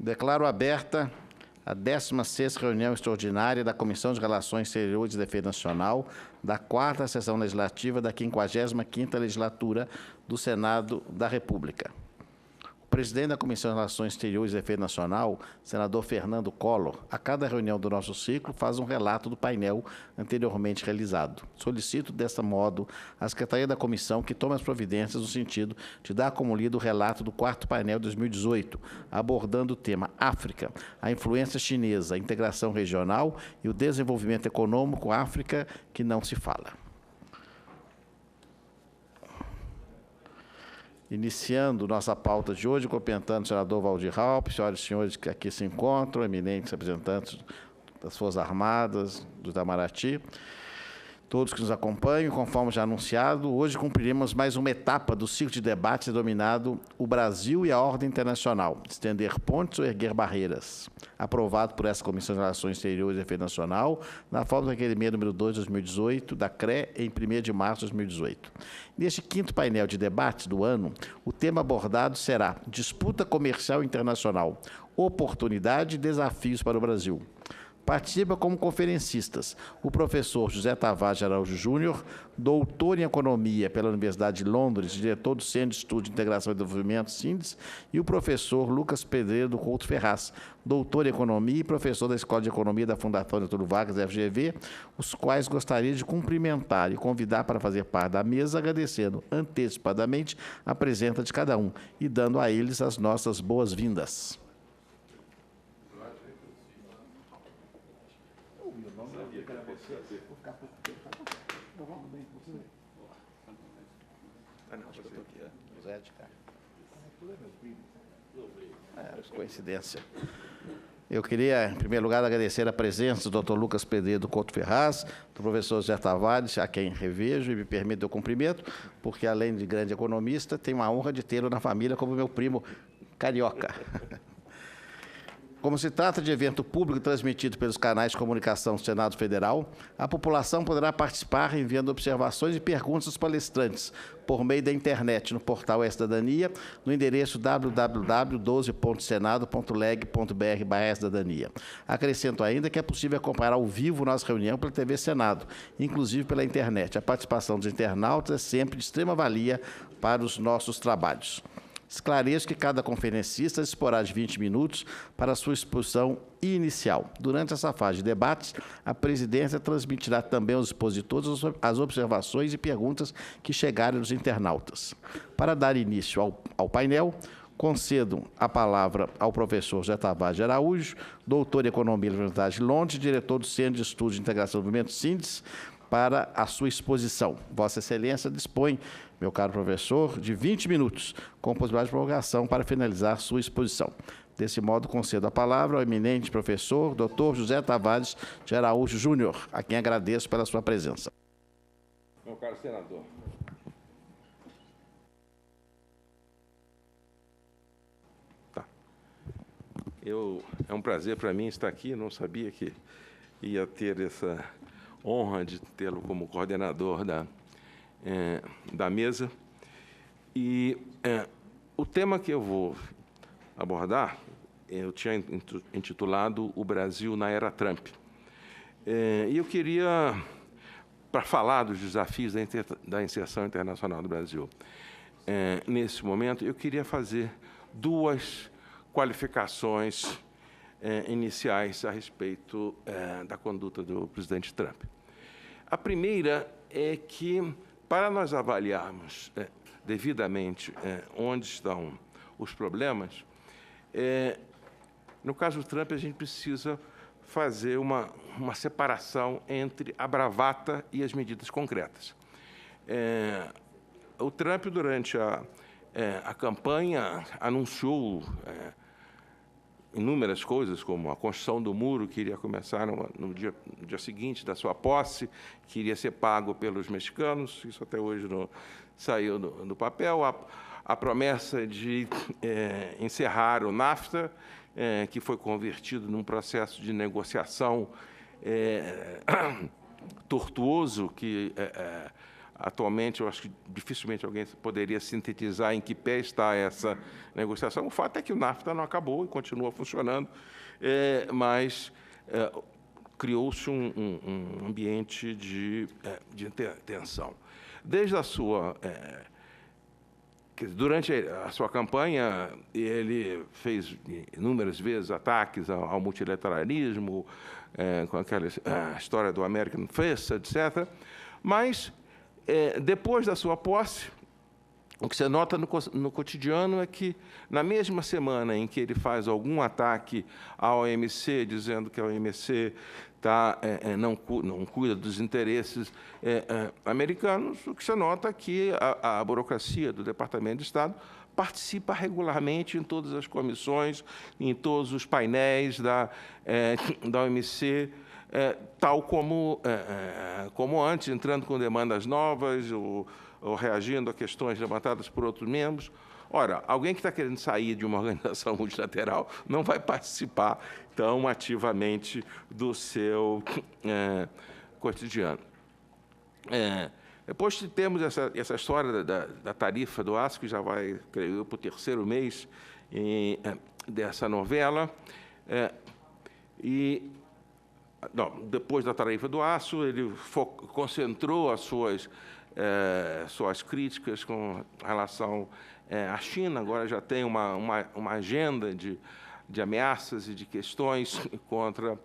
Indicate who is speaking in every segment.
Speaker 1: Declaro aberta a 16ª reunião extraordinária da Comissão de Relações Exteriores e Defesa Nacional da 4ª Sessão Legislativa da 55ª Legislatura do Senado da República. O presidente da Comissão de Relações Exteriores e Defesa Nacional, senador Fernando Collor, a cada reunião do nosso ciclo, faz um relato do painel anteriormente realizado. Solicito, desta modo, à Secretaria da Comissão que tome as providências no sentido de dar como lido o relato do 4º painel de 2018, abordando o tema África, a influência chinesa, a integração regional e o desenvolvimento econômico África que não se fala. Iniciando nossa pauta de hoje, cumprimentando o senador Waldir Raupp, senhoras e senhores que aqui se encontram, eminentes representantes das Forças Armadas, do Itamaraty, todos que nos acompanham, conforme já anunciado, hoje cumpriremos mais uma etapa do ciclo de debates denominado O Brasil e a Ordem Internacional, estender pontes ou erguer barreiras, aprovado por essa Comissão de Relações Exteriores e Defesa Nacional, na forma do requerimento número 2 de 2018, da CRE, em 1º de março de 2018. Neste 5º painel de debates do ano, o tema abordado será Disputa Comercial Internacional, Oportunidade e Desafios para o Brasil. Participa como conferencistas o professor José Tavares de Araújo Júnior, doutor em Economia pela Universidade de Londres, diretor do Centro de Estudo de Integração e Desenvolvimento, SINDES, e o professor Lucas Pedreiro do Couto Ferraz, doutor em Economia e professor da Escola de Economia da Fundação Getúlio Vargas, FGV, os quais gostaria de cumprimentar e convidar para fazer parte da mesa, agradecendo antecipadamente a presença de cada um e dando a eles as nossas boas-vindas. Coincidência. Eu queria, em primeiro lugar, agradecer a presença do Dr. Lucas Pedreiro do Couto Ferraz, do professor José Tavares, a quem revejo e me permite o cumprimento, porque, além de grande economista, tenho a honra de tê-lo na família como meu primo carioca. Como se trata de evento público transmitido pelos canais de comunicação do Senado Federal, a população poderá participar enviando observações e perguntas aos palestrantes por meio da internet no portal E-Cidadania, no endereço www.12.senado.leg.br/cidadania. Acrescento ainda que é possível acompanhar ao vivo nossa reunião pela TV Senado, inclusive pela internet. A participação dos internautas é sempre de extrema valia para os nossos trabalhos. Esclareço que cada conferencista disporá de 20 minutos para a sua exposição inicial. Durante essa fase de debates, a presidência transmitirá também aos expositores as observações e perguntas que chegarem dos internautas. Para dar início ao painel, concedo a palavra ao professor José Tavares de Araújo, doutor em Economia da Universidade de Londres, diretor do Centro de Estudos de Integração do Movimento SINDES, para a sua exposição. Vossa Excelência dispõe, meu caro professor, de 20 minutos, com possibilidade de prorrogação para finalizar sua exposição. Desse modo, concedo a palavra ao eminente professor, doutor José Tavares de Araújo Júnior, a quem agradeço pela sua presença.
Speaker 2: Meu caro senador. É um prazer para mim estar aqui, não sabia que ia ter essa honra de tê-lo como coordenador da mesa. E o tema que eu vou abordar, eu tinha intitulado O Brasil na Era Trump. E eu queria, para falar dos desafios da inserção internacional do Brasil, nesse momento, eu queria fazer duas qualificações iniciais a respeito da conduta do presidente Trump. A primeira é que, para nós avaliarmos devidamente onde estão os problemas, no caso do Trump, a gente precisa fazer uma separação entre a bravata e as medidas concretas. O Trump, durante a campanha, anunciou inúmeras coisas, como a construção do muro, que iria começar no dia seguinte da sua posse, que iria ser pago pelos mexicanos, isso até hoje não saiu do papel, a promessa de encerrar o NAFTA, que foi convertido num processo de negociação tortuoso, que atualmente, eu acho que dificilmente alguém poderia sintetizar em que pé está essa negociação. O fato é que o NAFTA não acabou e continua funcionando, mas criou-se um ambiente de tensão. Desde a sua... Durante a sua campanha, ele fez inúmeras vezes ataques ao multilateralismo, com aquela história do American First, etc. Mas, depois da sua posse, o que você nota no cotidiano é que, na mesma semana em que ele faz algum ataque à OMC, dizendo que a OMC não cuida dos interesses americanos, o que você nota é que a burocracia do Departamento de Estado participa regularmente em todas as comissões, em todos os painéis da OMC, tal como antes, entrando com demandas novas ou reagindo a questões levantadas por outros membros. Ora, alguém que está querendo sair de uma organização multilateral não vai participar tão ativamente do seu cotidiano. Depois temos essa história da tarifa do aço, que já vai, creio eu, para o terceiro mês dessa novela. Depois da tarifa do aço, ele concentrou as suas críticas com relação à China. Agora já tem uma agenda de ameaças e de questões contra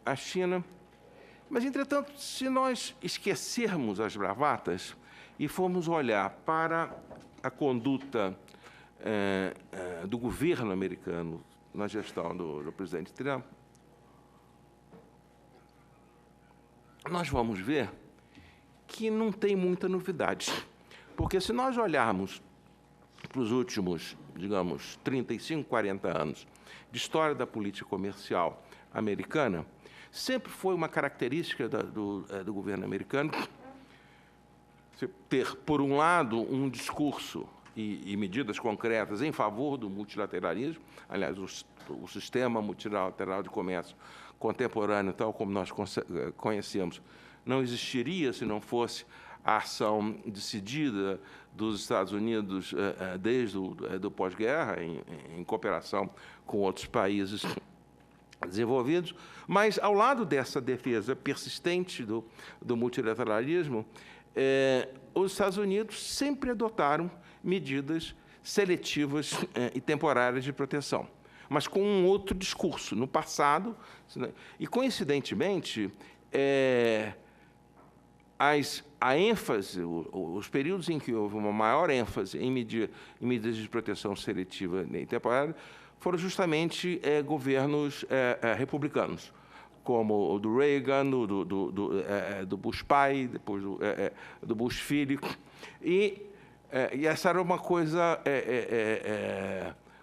Speaker 2: a China. Mas, entretanto, se nós esquecermos as bravatas e formos olhar para a conduta do governo americano na gestão do presidente Trump, nós vamos ver que não tem muita novidade. Porque se nós olharmos para os últimos, digamos, 35, 40 anos de história da política comercial americana, sempre foi uma característica do governo americano ter, por um lado, um discurso e medidas concretas em favor do multilateralismo. Aliás, o sistema multilateral de comércio contemporâneo, tal como nós conhecemos, não existiria se não fosse a ação decidida dos Estados Unidos desde o pós-guerra, em cooperação com outros países desenvolvidos. Mas, ao lado dessa defesa persistente do multilateralismo, os Estados Unidos sempre adotaram medidas seletivas e temporárias de proteção, mas com um outro discurso. No passado, e coincidentemente, a ênfase, os períodos em que houve uma maior ênfase em medidas de proteção seletiva e temporária foram justamente governos republicanos, como o do Reagan, do Bush pai, depois do Bush filho. E essa era uma coisa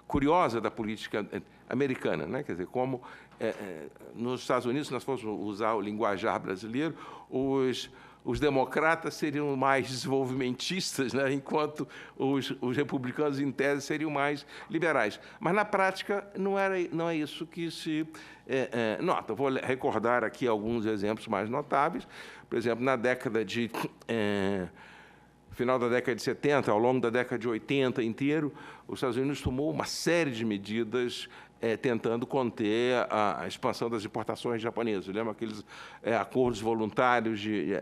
Speaker 2: curiosa da política americana, né? Quer dizer, como nos Estados Unidos, se nós fôssemos usar o linguajar brasileiro, os democratas seriam mais desenvolvimentistas, né? Enquanto os republicanos, em tese, seriam mais liberais. Mas, na prática, não é isso que se nota. Vou recordar aqui alguns exemplos mais notáveis. Por exemplo, na década de... final da década de 70, ao longo da década de 80 inteiro, os Estados Unidos tomou uma série de medidas tentando conter a expansão das importações japonesas. Lembra aqueles acordos voluntários de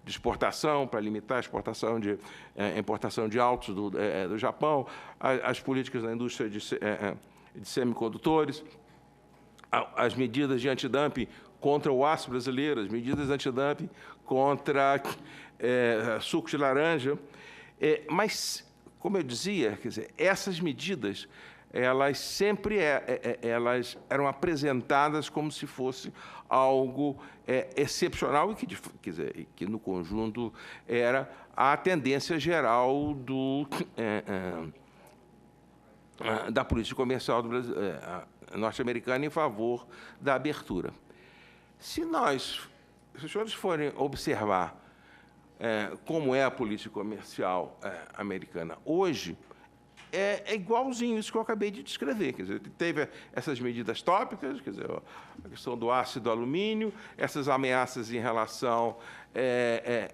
Speaker 2: exportação para limitar a exportação importação de autos do Japão, as políticas da indústria de semicondutores, as medidas de antidumping contra o aço brasileiro, as medidas de antidumping contra suco de laranja. Mas, como eu dizia, quer dizer, essas medidas elas sempre elas eram apresentadas como se fosse algo excepcional e que, quer dizer, que no conjunto era a tendência geral da política comercial norte-americana em favor da abertura. Se os senhores forem observar como é a política comercial americana hoje, é igualzinho isso que eu acabei de descrever. Quer dizer, teve essas medidas tópicas, quer dizer, a questão do aço e do alumínio, essas ameaças em relação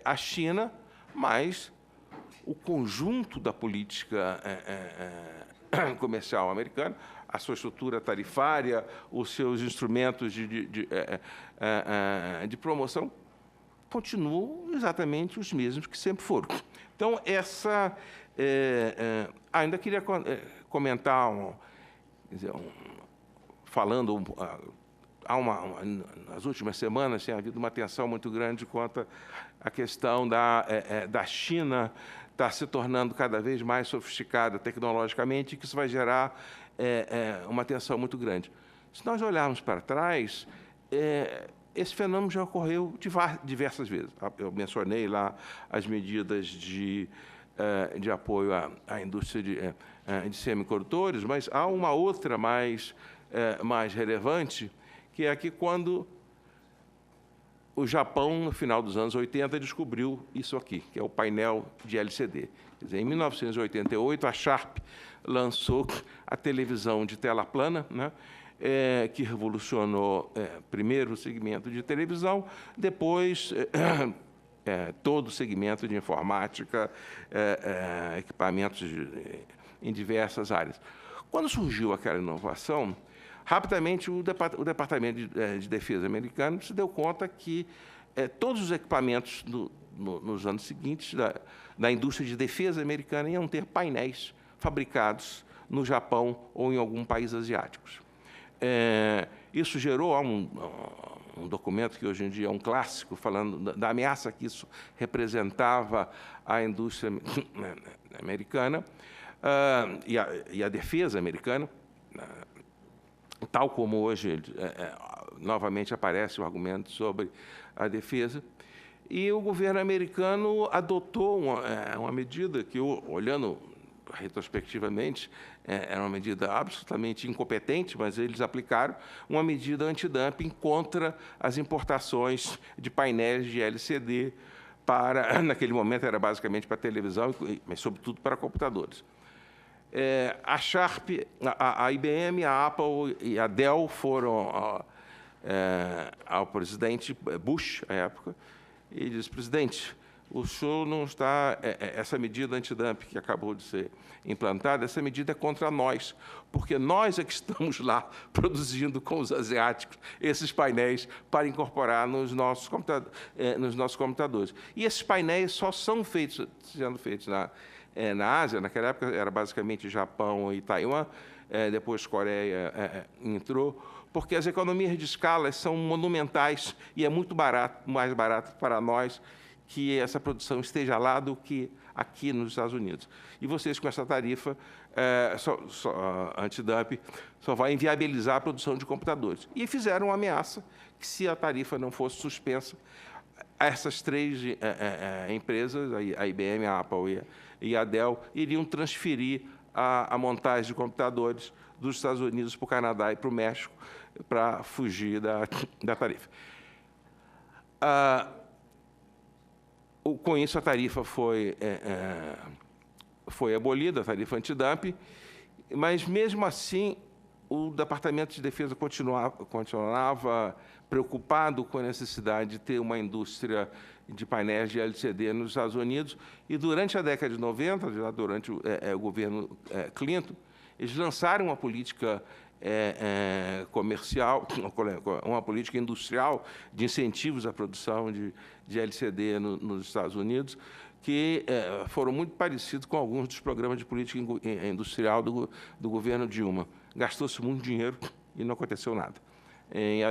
Speaker 2: à China, mas o conjunto da política comercial americana, a sua estrutura tarifária, os seus instrumentos de promoção, continuam exatamente os mesmos que sempre foram. Então, ainda queria comentar, falando, nas últimas semanas tem havido uma atenção muito grande quanto à questão da China estar se tornando cada vez mais sofisticada tecnologicamente, e que isso vai gerar uma tensão muito grande. Se nós olharmos para trás, esse fenômeno já ocorreu diversas vezes. Eu mencionei lá as medidas de apoio à indústria de semicondutores, mas há uma outra mais relevante, que é que quando o Japão, no final dos anos 80, descobriu isso aqui, que é o painel de LCD. Quer dizer, em 1988, a Sharp lançou a televisão de tela plana, né, que revolucionou primeiro o segmento de televisão, depois todo o segmento de informática, equipamentos em diversas áreas. Quando surgiu aquela inovação, rapidamente o Departamento de Defesa americano se deu conta que todos os equipamentos nos anos seguintes da indústria de defesa americana iam ter painéis fabricados no Japão ou em algum país asiático. Isso gerou um documento que hoje em dia é um clássico, falando da ameaça que isso representava à indústria americana e à defesa americana, tal como hoje novamente aparece o argumento sobre a defesa. E o governo americano adotou uma medida que, olhando retrospectivamente, era uma medida absolutamente incompetente, mas eles aplicaram uma medida antidumping contra as importações de painéis de LCD naquele momento era basicamente para televisão, mas sobretudo para computadores. A Sharp, a IBM, a Apple e a Dell foram ao presidente Bush, à época, e disse: presidente, o senhor não está... essa medida antidumping que acabou de ser implantada, essa medida é contra nós, porque nós é que estamos lá produzindo com os asiáticos esses painéis para incorporar nos nossos computadores. E esses painéis só sendo feitos na Ásia. Naquela época era basicamente Japão e Taiwan, depois Coreia entrou, porque as economias de escala são monumentais e é muito mais barato para nós que essa produção esteja lá do que aqui nos Estados Unidos. E vocês, com essa tarifa antidumping, só vai inviabilizar a produção de computadores. E fizeram uma ameaça que, se a tarifa não fosse suspensa, essas três empresas, a IBM, a Apple e a Dell, iriam transferir a montagem de computadores dos Estados Unidos para o Canadá e para o México para fugir da tarifa. Com isso, a tarifa foi abolida, a tarifa antidumping, mas, mesmo assim, o Departamento de Defesa continuava preocupado com a necessidade de ter uma indústria de painéis de LCD nos Estados Unidos, e durante a década de 90, já durante o governo Clinton, eles lançaram uma política comercial, uma política industrial de incentivos à produção de LCD nos Estados Unidos, que foram muito parecidos com alguns dos programas de política industrial do governo Dilma. Gastou-se muito dinheiro e não aconteceu nada.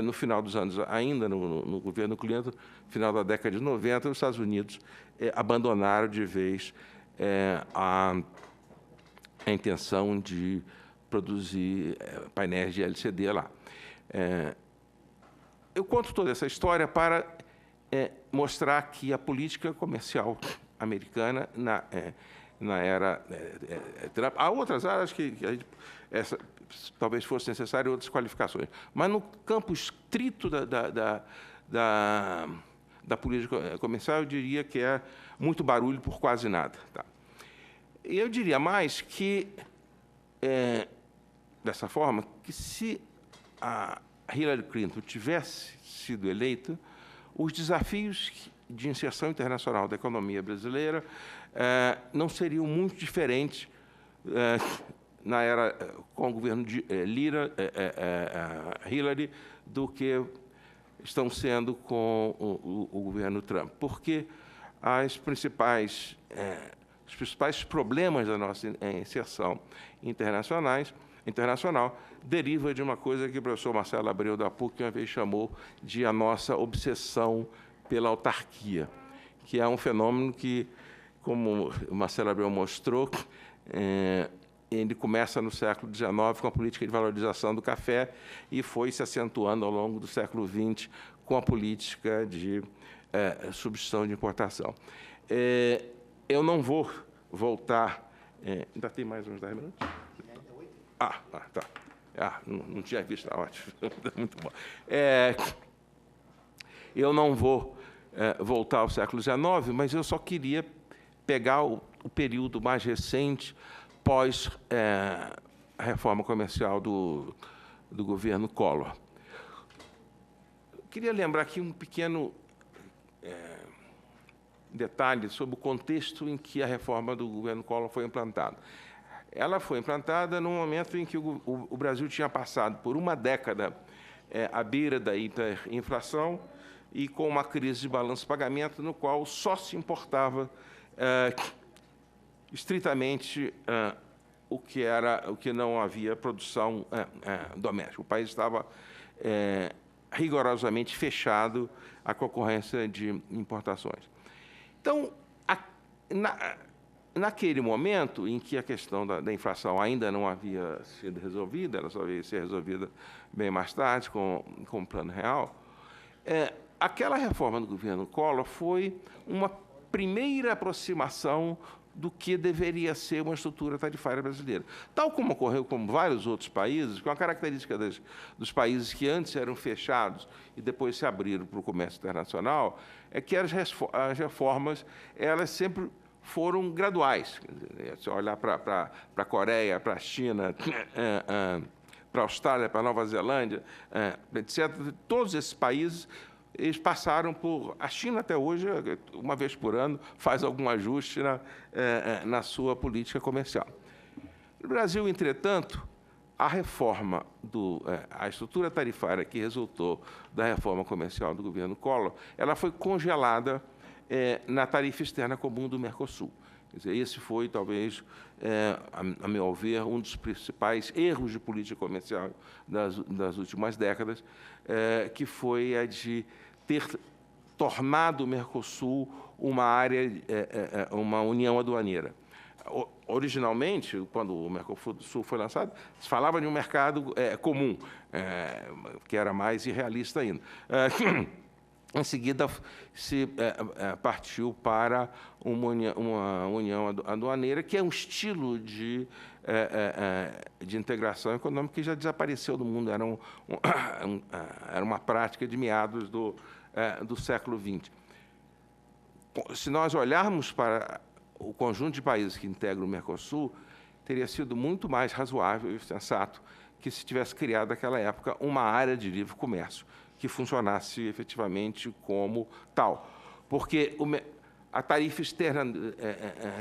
Speaker 2: No final dos anos, ainda no governo Clinton, no final da década de 90, os Estados Unidos abandonaram de vez a intenção de produzir painéis de LCD lá. Eu conto toda essa história para mostrar que a política comercial americana, na era Trump, há outras áreas que talvez fosse necessário outras qualificações, mas no campo estrito da política comercial, eu diria que é muito barulho por quase nada. Tá? E eu diria mais que dessa forma, que se a Hillary Clinton tivesse sido eleita, os desafios de inserção internacional da economia brasileira não seriam muito diferentes na era com o governo de Hillary do que estão sendo com o governo Trump, porque os principais problemas da nossa inserção internacional deriva de uma coisa que o professor Marcelo Abreu da PUC uma vez chamou de a nossa obsessão pela autarquia, que é um fenômeno que, como o Marcelo Abreu mostrou, ele começa no século XIX com a política de valorização do café e foi se acentuando ao longo do século XX com a política de substituição de importação. Eu não vou voltar... ainda tem mais uns 10 minutos? Tá. Não tinha visto, tá ótimo. Muito bom. Eu não vou voltar ao século XIX, mas eu só queria pegar o período mais recente, pós a reforma comercial do governo Collor. Queria lembrar aqui um pequeno detalhe sobre o contexto em que a reforma do governo Collor foi implantada. Ela foi implantada num momento em que o Brasil tinha passado por uma década à beira da hiperinflação e com uma crise de balanço de pagamento, no qual só se importava estritamente o que não havia produção doméstica. O país estava rigorosamente fechado à concorrência de importações. Então, naquele momento em que a questão da inflação ainda não havia sido resolvida, ela só veio ser resolvida bem mais tarde com o Plano Real, aquela reforma do governo Collor foi uma primeira aproximação do que deveria ser uma estrutura tarifária brasileira. Tal como ocorreu com vários outros países, com a característica dos países que antes eram fechados e depois se abriram para o comércio internacional, é que as reformas elas sempre foram graduais. Se olhar para a Coreia, para a China, para a Austrália, para a Nova Zelândia, etc., todos esses países eles passaram por... A China, até hoje, uma vez por ano, faz algum ajuste na sua política comercial. No Brasil, entretanto, a reforma a estrutura tarifária que resultou da reforma comercial do governo Collor, ela foi congelada na tarifa externa comum do Mercosul. Quer dizer, esse foi, talvez, a meu ver, um dos principais erros de política comercial das últimas décadas, que foi a de ter tornado o Mercosul uma área, uma união aduaneira. Originalmente, quando o Mercosul foi lançado, se falava de um mercado comum, que era mais irrealista ainda. Em seguida, se partiu para uma união aduaneira, que é um estilo de integração econômica que já desapareceu do mundo, era uma prática de meados do século XX. Se nós olharmos para o conjunto de países que integram o Mercosul, teria sido muito mais razoável e sensato que se tivesse criado, naquela época, uma área de livre comércio que funcionasse efetivamente como tal. Porque a tarifa externa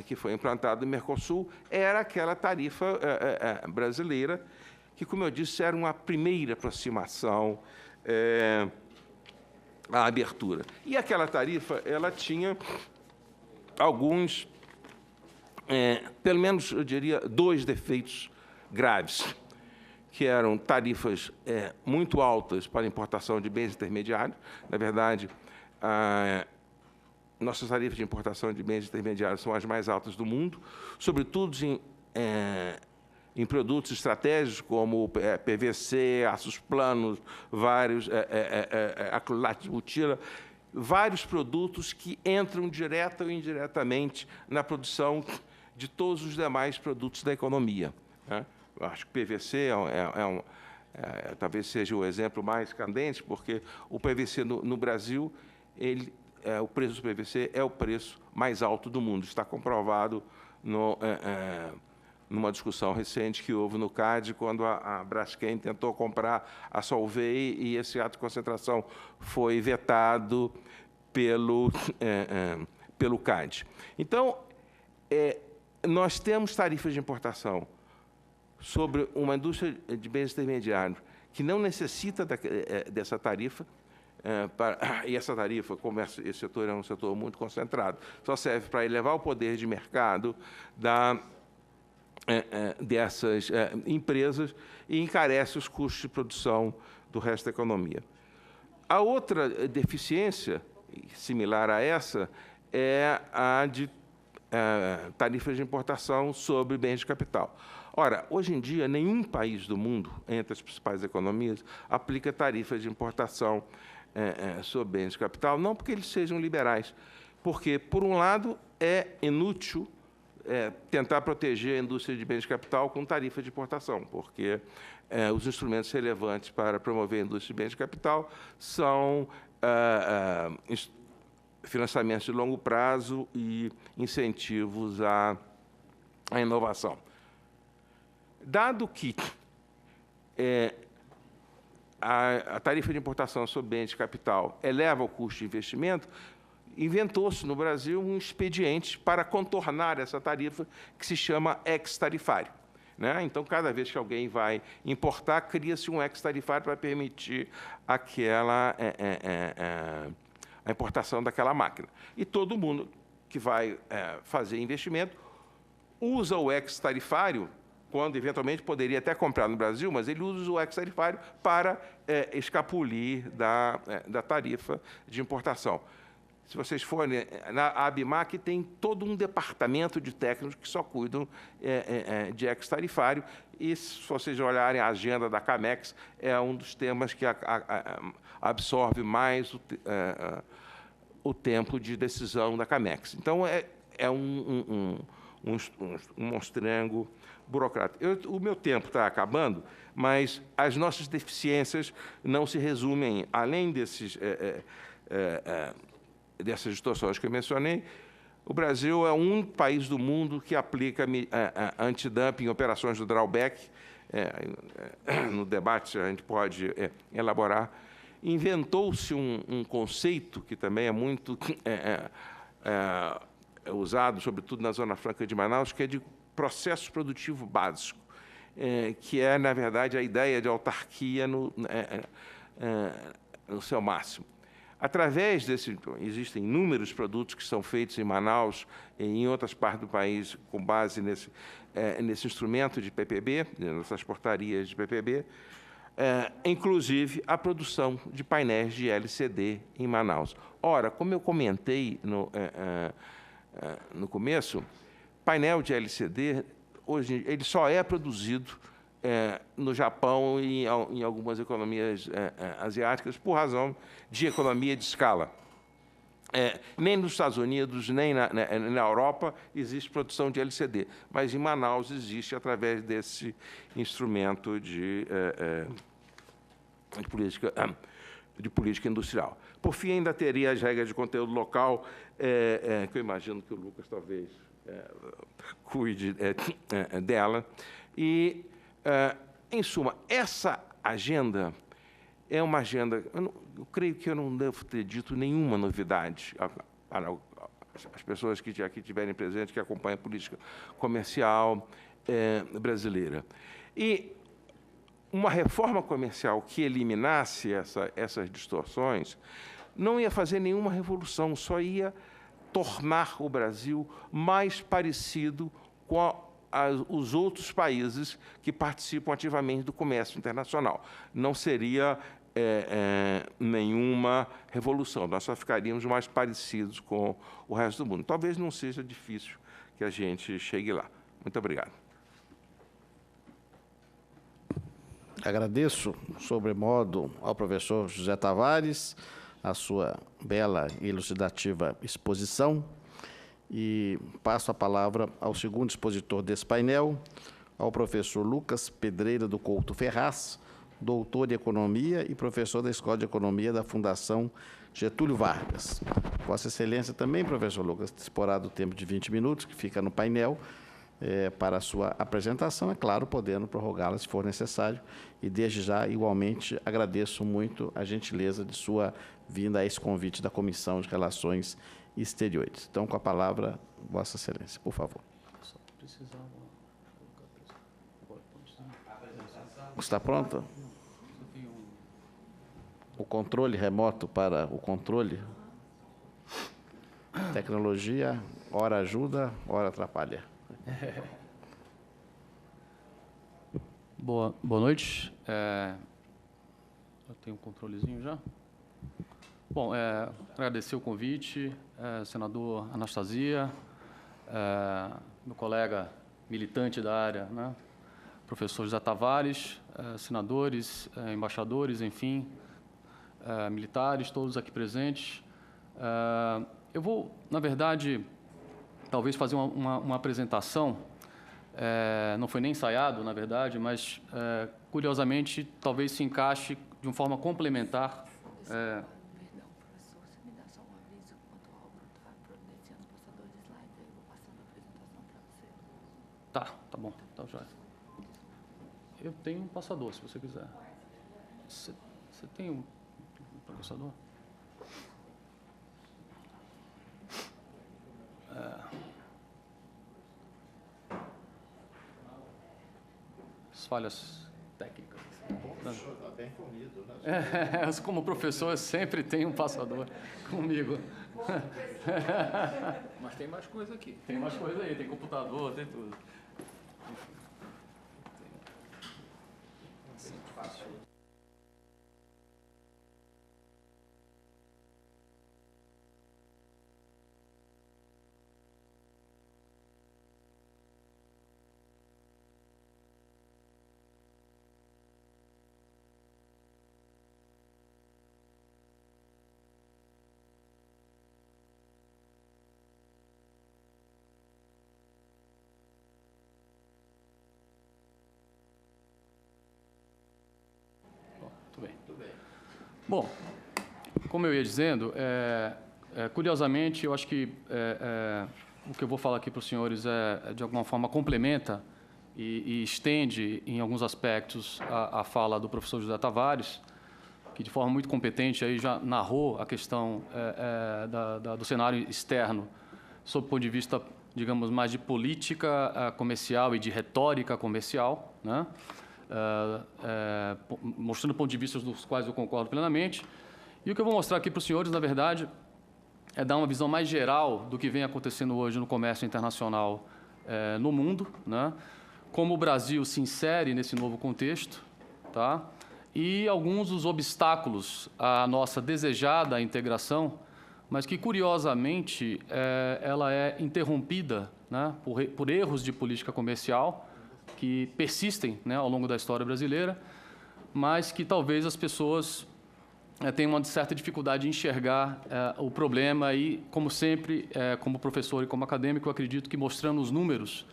Speaker 2: que foi implantada no Mercosul era aquela tarifa brasileira, que, como eu disse, era uma primeira aproximação à abertura. E aquela tarifa ela tinha alguns, pelo menos, eu diria, 2 defeitos graves, que eram tarifas muito altas para importação de bens intermediários. Na verdade, nossas tarifas de importação de bens intermediários são as mais altas do mundo, sobretudo em produtos estratégicos como PVC, aços planos, vários acrolatos de butila, vários produtos que entram direta ou indiretamente na produção de todos os demais produtos da economia, né? Eu acho que o PVC talvez seja o exemplo mais candente, porque o PVC no Brasil, o preço do PVC é o preço mais alto do mundo. Está comprovado numa discussão recente que houve no CAD, quando a Braskem tentou comprar a Solvay e esse ato de concentração foi vetado pelo CAD. Então, nós temos tarifas de importação sobre uma indústria de bens intermediários que não necessita dessa tarifa, e essa tarifa, como esse setor é um setor muito concentrado, só serve para elevar o poder de mercado dessas empresas e encarece os custos de produção do resto da economia. A outra deficiência, similar a essa, é a de tarifas de importação sobre bens de capital. Ora, hoje em dia, nenhum país do mundo, entre as principais economias, aplica tarifas de importação sobre bens de capital, não porque eles sejam liberais, porque, por um lado, é inútil tentar proteger a indústria de bens de capital com tarifa de importação, porque os instrumentos relevantes para promover a indústria de bens de capital são financiamentos de longo prazo e incentivos à inovação. Dado que a tarifa de importação sobre bens de capital eleva o custo de investimento, inventou-se no Brasil um expediente para contornar essa tarifa que se chama ex-tarifário. Então, cada vez que alguém vai importar, cria-se um ex-tarifário para permitir a importação daquela máquina. E todo mundo que vai fazer investimento usa o ex-tarifário, quando eventualmente poderia até comprar no Brasil, mas ele usa o ex-tarifário para escapulir da tarifa de importação. Se vocês forem na ABIMAC, tem todo um departamento de técnicos que só cuidam de ex-tarifário, e se vocês olharem a agenda da CAMEX, é um dos temas que absorve mais o tempo de decisão da CAMEX. Então, é um monstrengo burocrático. O meu tempo está acabando, mas as nossas deficiências não se resumem, além dessas distorções que eu mencionei. O Brasil é um país do mundo que aplica antidumping em operações do drawback. No debate a gente pode elaborar. Inventou-se um conceito que também é muito usado, sobretudo na Zona Franca de Manaus, que é de processo produtivo básico, que é, na verdade, a ideia de autarquia no seu máximo. Através existem inúmeros produtos que são feitos em Manaus e em outras partes do país com base nesse instrumento de PPB, nessas portarias de PPB, inclusive a produção de painéis de LCD em Manaus. Ora, como eu comentei no começo, painel de LCD, hoje, ele só é produzido no Japão e em algumas economias asiáticas por razão de economia de escala. Nem nos Estados Unidos, nem na Europa existe produção de LCD, mas em Manaus existe através desse instrumento de política industrial. Por fim, ainda teria as regras de conteúdo local, que eu imagino que o Lucas talvez cuide dela. E, em suma, essa agenda é uma agenda... Eu creio que eu não devo ter dito nenhuma novidade para as pessoas que aqui estiverem presentes, que acompanham a política comercial brasileira. E uma reforma comercial que eliminasse essas distorções não ia fazer nenhuma revolução, só ia tornar o Brasil mais parecido com os outros países que participam ativamente do comércio internacional. Não seria nenhuma revolução, nós só ficaríamos mais parecidos com o resto do mundo. Talvez não seja difícil que a gente chegue lá. Muito obrigado.
Speaker 1: Agradeço, sobremodo, ao professor José Tavares a sua bela e elucidativa exposição e passo a palavra ao segundo expositor desse painel, ao professor Lucas Pedreira do Couto Ferraz, doutor em Economia e professor da Escola de Economia da Fundação Getúlio Vargas. Vossa Excelência também, professor Lucas, disporá do tempo de 20 minutos, que fica no painel, para a sua apresentação, é claro, podendo prorrogá-la se for necessário. E, desde já, igualmente, agradeço muito a gentileza de sua vinda a esse convite da Comissão de Relações Exteriores. Então, com a palavra, Vossa Excelência, por favor. Está pronta? O controle remoto para o controle. Tecnologia, ora ajuda, ora atrapalha.
Speaker 3: Boa noite. Eu tenho um controlezinho já. Bom, agradecer o convite, senador Anastasia, meu colega militante da área, né, professor José Tavares, senadores, embaixadores, enfim, militares, todos aqui presentes. Eu vou, na verdade, talvez fazer uma apresentação, não foi nem ensaiado, na verdade, mas, curiosamente, talvez se encaixe de uma forma complementar.
Speaker 4: Perdão, professor, você me dá só um aviso enquanto o Álvaro está providenciando o passador de slides, aí eu vou passando a apresentação para você.
Speaker 3: Tá bom, tá já. Eu tenho um passador, se você quiser. Você tem um passador? As falhas técnicas.
Speaker 1: Está bem comido, né?
Speaker 3: Como professor, eu sempre tenho um passador comigo.
Speaker 5: Mas tem mais coisa aqui.
Speaker 3: Tem mais coisa aí, tem computador, tem tudo. Bom, como eu ia dizendo, curiosamente, eu acho que o que eu vou falar aqui para os senhores de alguma forma, complementa e estende, em alguns aspectos, a fala do professor José Tavares, que, de forma muito competente, aí já narrou a questão do cenário externo, sob o ponto de vista, digamos, mais de política comercial e de retórica comercial, né? Mostrando pontos de vista dos quais eu concordo plenamente. E o que eu vou mostrar aqui para os senhores, na verdade, é dar uma visão mais geral do que vem acontecendo hoje no comércio internacional no mundo, né? Como o Brasil se insere nesse novo contexto, tá? E alguns dos obstáculos à nossa desejada integração, mas que, curiosamente, ela é interrompida, né, por erros de política comercial, que persistem, né, ao longo da história brasileira, mas que talvez as pessoas tenham uma certa dificuldade de enxergar o problema e, como sempre, como professor e como acadêmico, eu acredito que mostrando os números,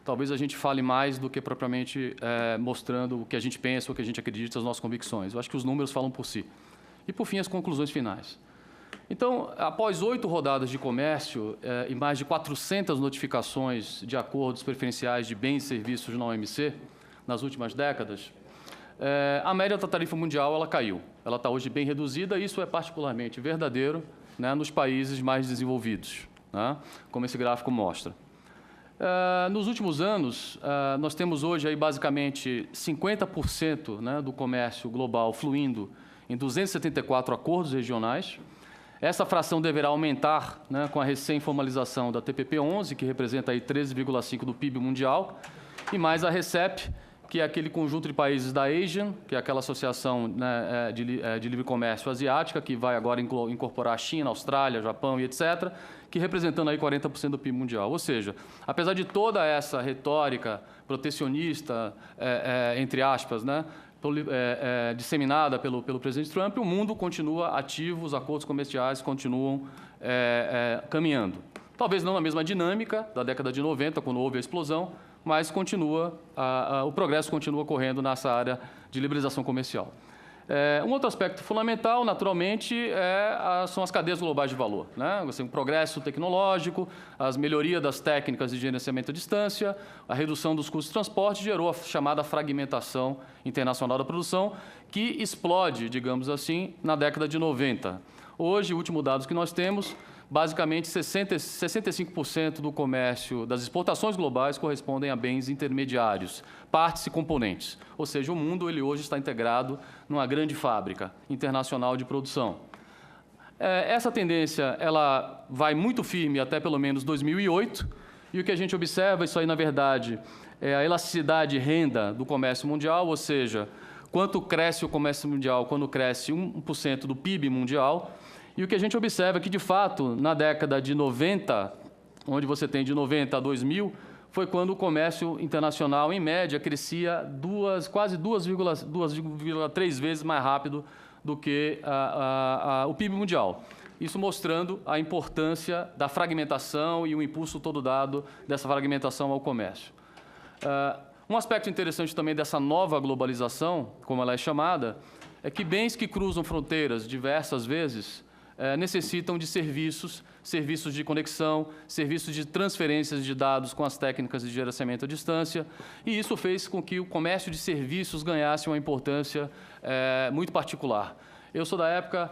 Speaker 3: talvez a gente fale mais do que propriamente mostrando o que a gente pensa, o que a gente acredita, as nossas convicções. Eu acho que os números falam por si. E, por fim, as conclusões finais. Então, após 8 rodadas de comércio e mais de 400 notificações de acordos preferenciais de bens e serviços na OMC, nas últimas décadas, a média da tarifa mundial ela caiu. Ela está hoje bem reduzida, e isso é particularmente verdadeiro, né, nos países mais desenvolvidos, né, como esse gráfico mostra. Nos últimos anos, nós temos hoje aí, basicamente 50%, né, do comércio global fluindo em 274 acordos regionais. Essa fração deverá aumentar, né, com a recém-formalização da TPP-11, que representa aí 13,5% do PIB mundial, e mais a RCEP, que é aquele conjunto de países da ASEAN, que é aquela associação, né, de livre comércio asiática, que vai agora incorporar a China, a Austrália, Japão e etc., que representando aí 40% do PIB mundial. Ou seja, apesar de toda essa retórica protecionista, entre aspas, né, disseminada pelo presidente Trump, o mundo continua ativo, os acordos comerciais continuam caminhando. Talvez não na mesma dinâmica da década de 90, quando houve a explosão, mas continua, o progresso continua ocorrendo nessa área de liberalização comercial. Um outro aspecto fundamental, naturalmente, são as cadeias globais de valor, né? Assim, o progresso tecnológico, as melhorias das técnicas de gerenciamento à distância, a redução dos custos de transporte gerou a chamada fragmentação internacional da produção, que explode, digamos assim, na década de 90. Hoje, o último dado que nós temos, basicamente 65% do comércio, das exportações globais correspondem a bens intermediários, partes e componentes. Ou seja, o mundo ele hoje está integrado numa grande fábrica internacional de produção. Essa tendência ela vai muito firme até pelo menos 2008, e o que a gente observa, isso aí na verdade, é a elasticidade renda do comércio mundial, ou seja, quanto cresce o comércio mundial quando cresce 1% do PIB mundial. E o que a gente observa é que, de fato, na década de 90, onde você tem de 90 a 2000, foi quando o comércio internacional, em média, crescia quase 2,3 vezes mais rápido do que o PIB mundial. Isso mostrando a importância da fragmentação e o impulso todo dado dessa fragmentação ao comércio. Um aspecto interessante também dessa nova globalização, como ela é chamada, é que bens que cruzam fronteiras diversas vezes necessitam de serviços de conexão, serviços de transferências de dados com as técnicas de gerenciamento à distância, e isso fez com que o comércio de serviços ganhasse uma importância muito particular. Eu sou da época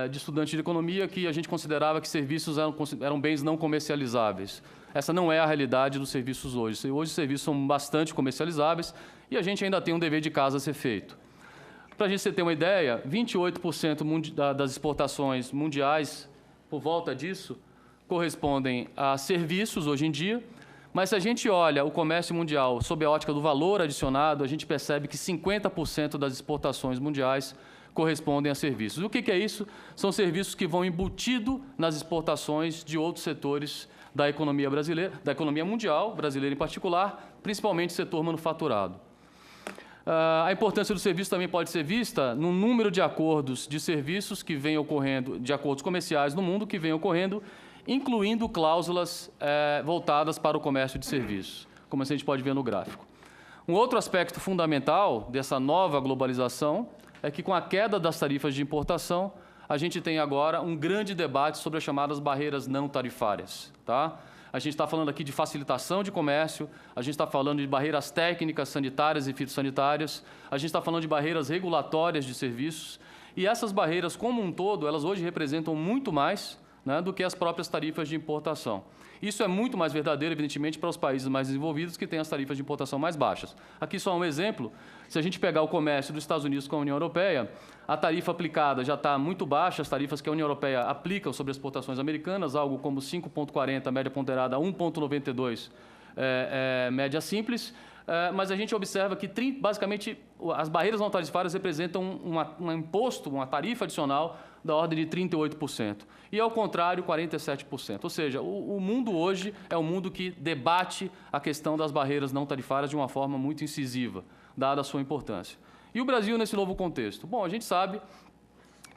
Speaker 3: de estudante de economia que a gente considerava que serviços eram bens não comercializáveis. Essa não é a realidade dos serviços hoje. Hoje os serviços são bastante comercializáveis e a gente ainda tem um dever de casa a ser feito. Para a gente ter uma ideia, 28% das exportações mundiais, por volta disso, correspondem a serviços hoje em dia, mas se a gente olha o comércio mundial sob a ótica do valor adicionado, a gente percebe que 50% das exportações mundiais correspondem a serviços. O que é isso? São serviços que vão embutido nas exportações de outros setores da economia brasileira, da economia mundial, brasileira em particular, principalmente o setor manufaturado. A importância do serviço também pode ser vista no número de acordos de serviços que vem ocorrendo, de acordos comerciais no mundo que vem ocorrendo, incluindo cláusulas voltadas para o comércio de serviços, como a gente pode ver no gráfico. Um outro aspecto fundamental dessa nova globalização é que, com a queda das tarifas de importação, a gente tem agora um grande debate sobre as chamadas barreiras não tarifárias, tá? A gente está falando aqui de facilitação de comércio, a gente está falando de barreiras técnicas, sanitárias e fitossanitárias, a gente está falando de barreiras regulatórias de serviços, e essas barreiras, como um todo, elas hoje representam muito mais, né, do que as próprias tarifas de importação. Isso é muito mais verdadeiro, evidentemente, para os países mais desenvolvidos que têm as tarifas de importação mais baixas. Aqui só um exemplo, se a gente pegar o comércio dos Estados Unidos com a União Europeia, a tarifa aplicada já está muito baixa, as tarifas que a União Europeia aplica sobre as exportações americanas, algo como 5,40, média ponderada, 1,92, média simples, mas a gente observa que, basicamente, as barreiras não tarifárias representam um imposto, uma tarifa adicional da ordem de 38%. E, ao contrário, 47%. Ou seja, o mundo hoje é um mundo que debate a questão das barreiras não tarifárias de uma forma muito incisiva, dada a sua importância. E o Brasil nesse novo contexto? Bom, a gente sabe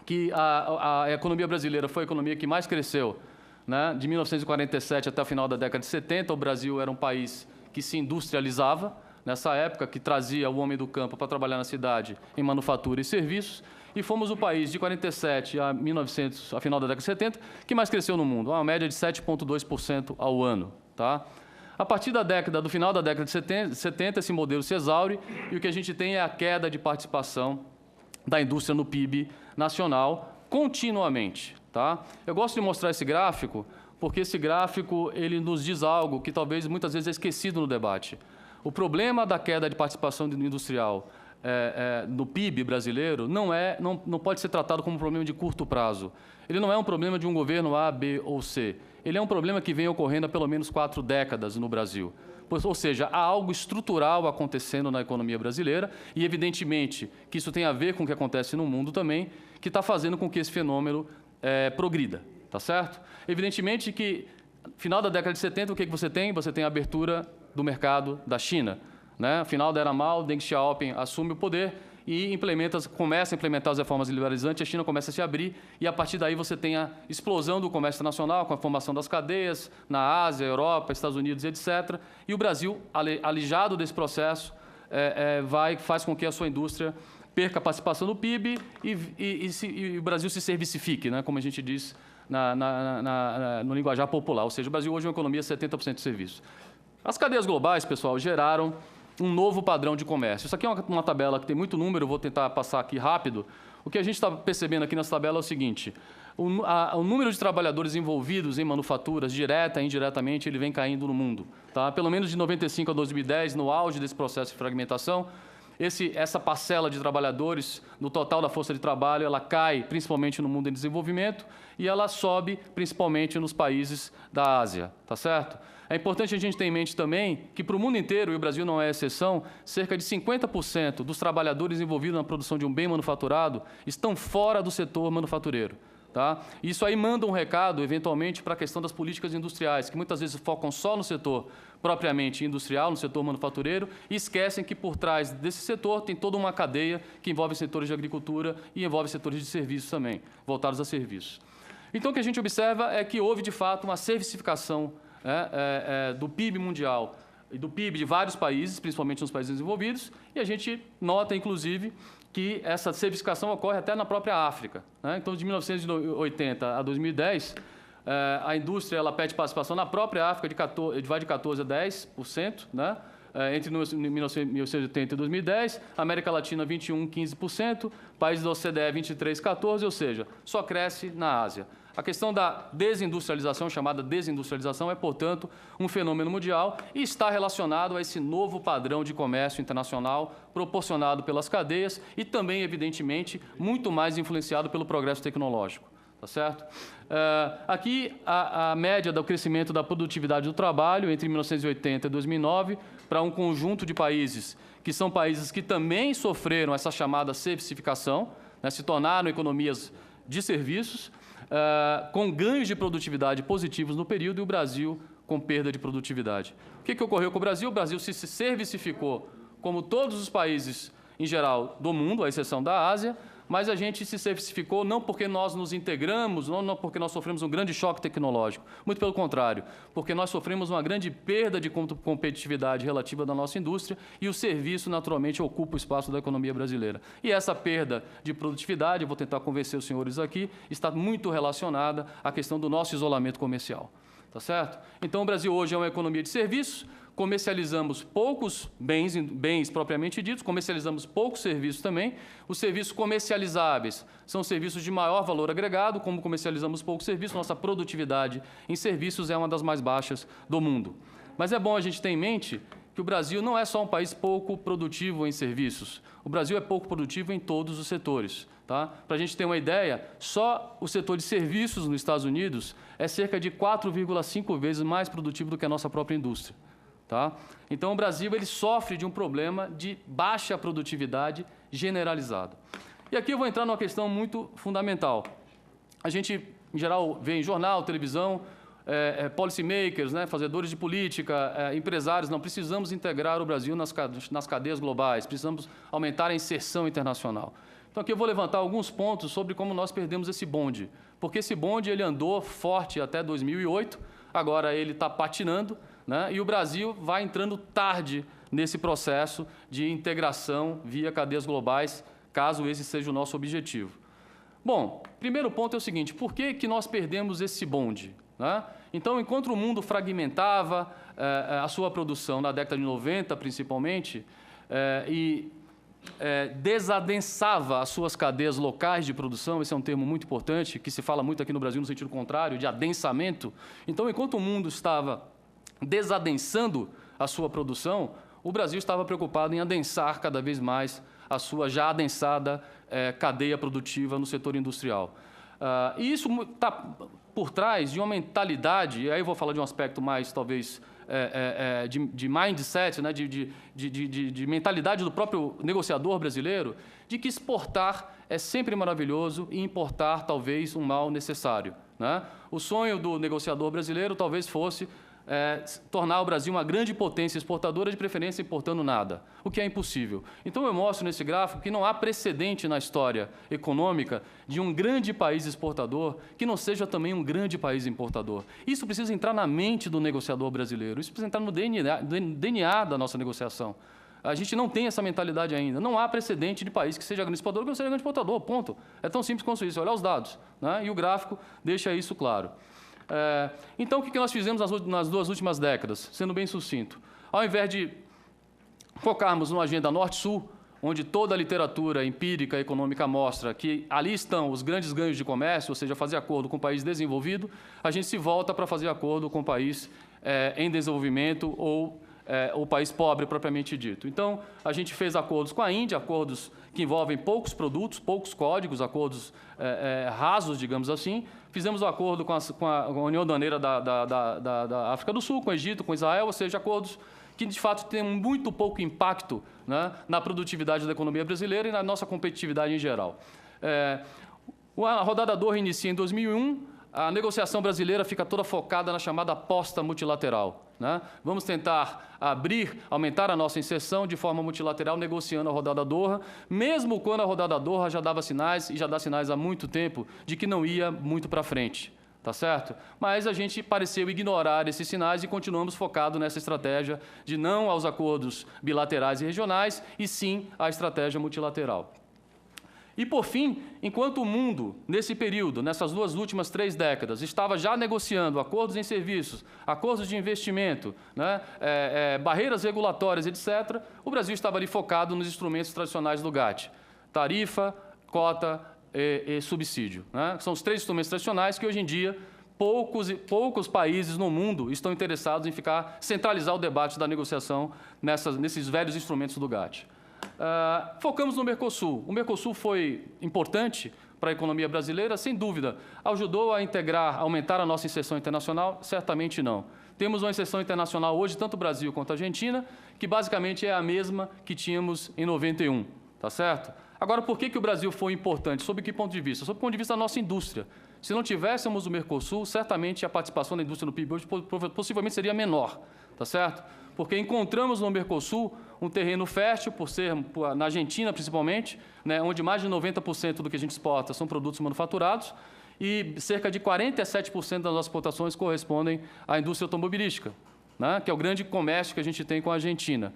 Speaker 3: que a economia brasileira foi a economia que mais cresceu, né? De 1947 até o final da década de 70, o Brasil era um país que se industrializava, nessa época, que trazia o homem do campo para trabalhar na cidade em manufatura e serviços, e fomos o país de 47 a 1900, a final da década de 70, que mais cresceu no mundo, uma média de 7,2% ao ano, tá? A partir do final da década de 70, esse modelo se exaure e o que a gente tem é a queda de participação da indústria no PIB nacional continuamente, tá? Eu gosto de mostrar esse gráfico porque esse gráfico ele nos diz algo que talvez muitas vezes é esquecido no debate. O problema da queda de participação industrial no PIB brasileiro não pode ser tratado como um problema de curto prazo. Ele não é um problema de um governo A, B ou C. Ele é um problema que vem ocorrendo há pelo menos 4 décadas no Brasil. Ou seja, há algo estrutural acontecendo na economia brasileira e, evidentemente, que isso tem a ver com o que acontece no mundo também, que está fazendo com que esse fenômeno progrida, tá certo? Evidentemente que, no final da década de 70, o que você tem? Você tem a abertura do mercado da China, né? No final da era Mao, Deng Xiaoping assume o poder e começa a implementar as reformas liberalizantes, a China começa a se abrir e, a partir daí, você tem a explosão do comércio internacional, com a formação das cadeias na Ásia, Europa, Estados Unidos, etc. E o Brasil, alijado desse processo, faz com que a sua indústria perca a participação no PIB e o Brasil se servicifique, né, como a gente diz no linguajar popular. Ou seja, o Brasil hoje é uma economia 70% de serviços. As cadeias globais, pessoal, geraram um novo padrão de comércio. Isso aqui é uma tabela que tem muito número, eu vou tentar passar aqui rápido. O que a gente está percebendo aqui nessa tabela é o seguinte: o número de trabalhadores envolvidos em manufaturas, direta e indiretamente, ele vem caindo no mundo. Tá? Pelo menos de 95 a 2010, no auge desse processo de fragmentação, essa parcela de trabalhadores no total da força de trabalho, ela cai principalmente no mundo em desenvolvimento e ela sobe principalmente nos países da Ásia, tá certo? É importante a gente ter em mente também que, para o mundo inteiro, e o Brasil não é exceção, cerca de 50% dos trabalhadores envolvidos na produção de um bem manufaturado estão fora do setor manufatureiro. Tá? Isso aí manda um recado, eventualmente, para a questão das políticas industriais, que muitas vezes focam só no setor propriamente industrial, no setor manufatureiro, e esquecem que, por trás desse setor, tem toda uma cadeia que envolve setores de agricultura e envolve setores de serviços também, voltados a serviços. Então, o que a gente observa é que houve, de fato, uma servicificação do PIB mundial e do PIB de vários países, principalmente nos países desenvolvidos, e a gente nota, inclusive, que essa servicificação ocorre até na própria África. Né? Então, de 1980 a 2010, a indústria ela pede participação na própria África vai de 14% a 10%, né? Entre 1980 e 2010, América Latina 21%, 15%, países da OCDE 23%, 14%, ou seja, só cresce na Ásia. A questão da desindustrialização, chamada desindustrialização, é, portanto, um fenômeno mundial e está relacionado a esse novo padrão de comércio internacional proporcionado pelas cadeias e também, evidentemente, muito mais influenciado pelo progresso tecnológico. Tá certo? Aqui, a média do crescimento da produtividade do trabalho entre 1980 e 2009 para um conjunto de países que são países que também sofreram essa chamada servicificação, né, se tornaram economias de serviços, com ganhos de produtividade positivos no período, e o Brasil com perda de produtividade. O que ocorreu com o Brasil? O Brasil se servicificou, como todos os países, em geral, do mundo, à exceção da Ásia, mas a gente se servicificou não porque nós nos integramos, não porque nós sofremos um grande choque tecnológico, muito pelo contrário, porque nós sofremos uma grande perda de competitividade relativa da nossa indústria e o serviço, naturalmente, ocupa o espaço da economia brasileira. E essa perda de produtividade, eu vou tentar convencer os senhores aqui, está muito relacionada à questão do nosso isolamento comercial. Tá certo? Então, o Brasil hoje é uma economia de serviços, comercializamos poucos bens propriamente ditos, comercializamos poucos serviços também. Os serviços comercializáveis são serviços de maior valor agregado, como comercializamos poucos serviços, nossa produtividade em serviços é uma das mais baixas do mundo. Mas é bom a gente ter em mente que o Brasil não é só um país pouco produtivo em serviços. O Brasil é pouco produtivo em todos os setores. Tá? Para a gente ter uma ideia, só o setor de serviços nos Estados Unidos é cerca de 4,5 vezes mais produtivo do que a nossa própria indústria. Tá? Então, o Brasil ele sofre de um problema de baixa produtividade generalizada. E aqui eu vou entrar numa questão muito fundamental. A gente, em geral, vê em jornal, televisão, policy makers, né, fazedores de política, empresários, não, precisamos integrar o Brasil nas cadeias globais, precisamos aumentar a inserção internacional. Então, aqui eu vou levantar alguns pontos sobre como nós perdemos esse bonde, porque esse bonde ele andou forte até 2008, agora ele está patinando, né? E o Brasil vai entrando tarde nesse processo de integração via cadeias globais, caso esse seja o nosso objetivo. Bom, primeiro ponto é o seguinte: por que nós perdemos esse bonde? Né? Então, enquanto o mundo fragmentava a sua produção na década de 90, principalmente, desadensava as suas cadeias locais de produção, esse é um termo muito importante, que se fala muito aqui no Brasil no sentido contrário, de adensamento. Então, enquanto o mundo estava desadensando a sua produção, o Brasil estava preocupado em adensar cada vez mais a sua já adensada cadeia produtiva no setor industrial. E isso está por trás de uma mentalidade, e aí eu vou falar de um aspecto mais, talvez, de mindset, né, de mentalidade do próprio negociador brasileiro, de que exportar é sempre maravilhoso e importar, talvez, um mal necessário. Né? O sonho do negociador brasileiro talvez fosse tornar o Brasil uma grande potência exportadora, de preferência importando nada, o que é impossível. Então, eu mostro nesse gráfico que não há precedente na história econômica de um grande país exportador que não seja também um grande país importador. Isso precisa entrar na mente do negociador brasileiro, isso precisa entrar no DNA da nossa negociação. A gente não tem essa mentalidade ainda. Não há precedente de país que seja grande exportador que não seja grande exportador, ponto. É tão simples quanto isso, olhar os dados, né? E o gráfico deixa isso claro. Então, o que nós fizemos nas 2 últimas décadas? Sendo bem sucinto. Ao invés de focarmos numa agenda norte-sul, onde toda a literatura empírica e econômica mostra que ali estão os grandes ganhos de comércio, ou seja, fazer acordo com o país desenvolvido, a gente se volta para fazer acordo com o país em desenvolvimento ou o país pobre, propriamente dito. Então, a gente fez acordos com a Índia, acordos que envolvem poucos produtos, poucos códigos, acordos rasos, digamos assim. Fizemos um acordo com a União Aduaneira da África do Sul, com o Egito, com Israel, ou seja, acordos que, de fato, têm muito pouco impacto, né, na produtividade da economia brasileira e na nossa competitividade em geral. A rodada Doha inicia em 2001, a negociação brasileira fica toda focada na chamada aposta multilateral, né? Vamos tentar aumentar a nossa inserção de forma multilateral, negociando a rodada Doha, mesmo quando a rodada Doha já dava sinais, e já dá sinais há muito tempo, de que não ia muito para frente. Tá certo? Mas a gente pareceu ignorar esses sinais e continuamos focados nessa estratégia de não aos acordos bilaterais e regionais, e sim à estratégia multilateral. E, por fim, enquanto o mundo, nesse período, nessas 2 últimas 3 décadas, estava já negociando acordos em serviços, acordos de investimento, né, barreiras regulatórias, etc., o Brasil estava ali focado nos instrumentos tradicionais do GATT: tarifa, cota e subsídio, né? São os 3 instrumentos tradicionais que, hoje em dia, poucos países no mundo estão interessados em centralizar o debate da negociação nesses velhos instrumentos do GATT. Focamos no Mercosul. O Mercosul foi importante para a economia brasileira? Sem dúvida. Ajudou a aumentar a nossa inserção internacional? Certamente não. Temos uma inserção internacional hoje, tanto Brasil quanto Argentina, que basicamente é a mesma que tínhamos em 91, tá certo? Agora, por que o Brasil foi importante? Sob que ponto de vista? Sob o ponto de vista da nossa indústria. Se não tivéssemos o Mercosul, certamente a participação da indústria no PIB hoje possivelmente seria menor, tá certo? Porque encontramos no Mercosul um terreno fértil, na Argentina principalmente, né, onde mais de 90% do que a gente exporta são produtos manufaturados, e cerca de 47% das nossas exportações correspondem à indústria automobilística, né, que é o grande comércio que a gente tem com a Argentina.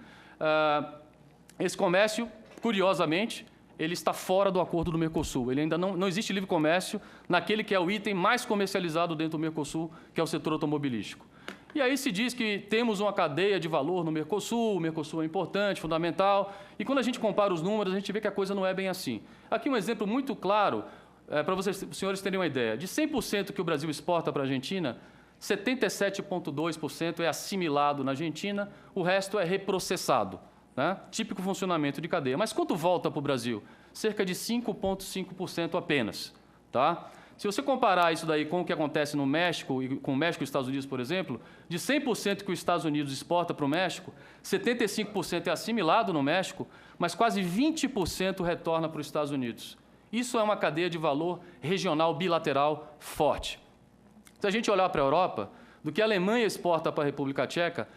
Speaker 3: Esse comércio, curiosamente, ele está fora do acordo do Mercosul. Ele ainda não existe livre comércio naquele que é o item mais comercializado dentro do Mercosul, que é o setor automobilístico. E aí se diz que temos uma cadeia de valor no Mercosul, o Mercosul é importante, fundamental, e quando a gente compara os números, a gente vê que a coisa não é bem assim. Aqui um exemplo muito claro, para os senhores terem uma ideia. De 100% que o Brasil exporta para a Argentina, 77,2% é assimilado na Argentina, o resto é reprocessado, né? Típico funcionamento de cadeia. Mas quanto volta para o Brasil? Cerca de 5,5% apenas, tá? Se você comparar isso daí com o que acontece no México, e com o México e os Estados Unidos, por exemplo, de 100% que os Estados Unidos exporta para o México, 75% é assimilado no México, mas quase 20% retorna para os Estados Unidos. Isso é uma cadeia de valor regional bilateral forte. Se a gente olhar para a Europa, do que a Alemanha exporta para a República Tcheca,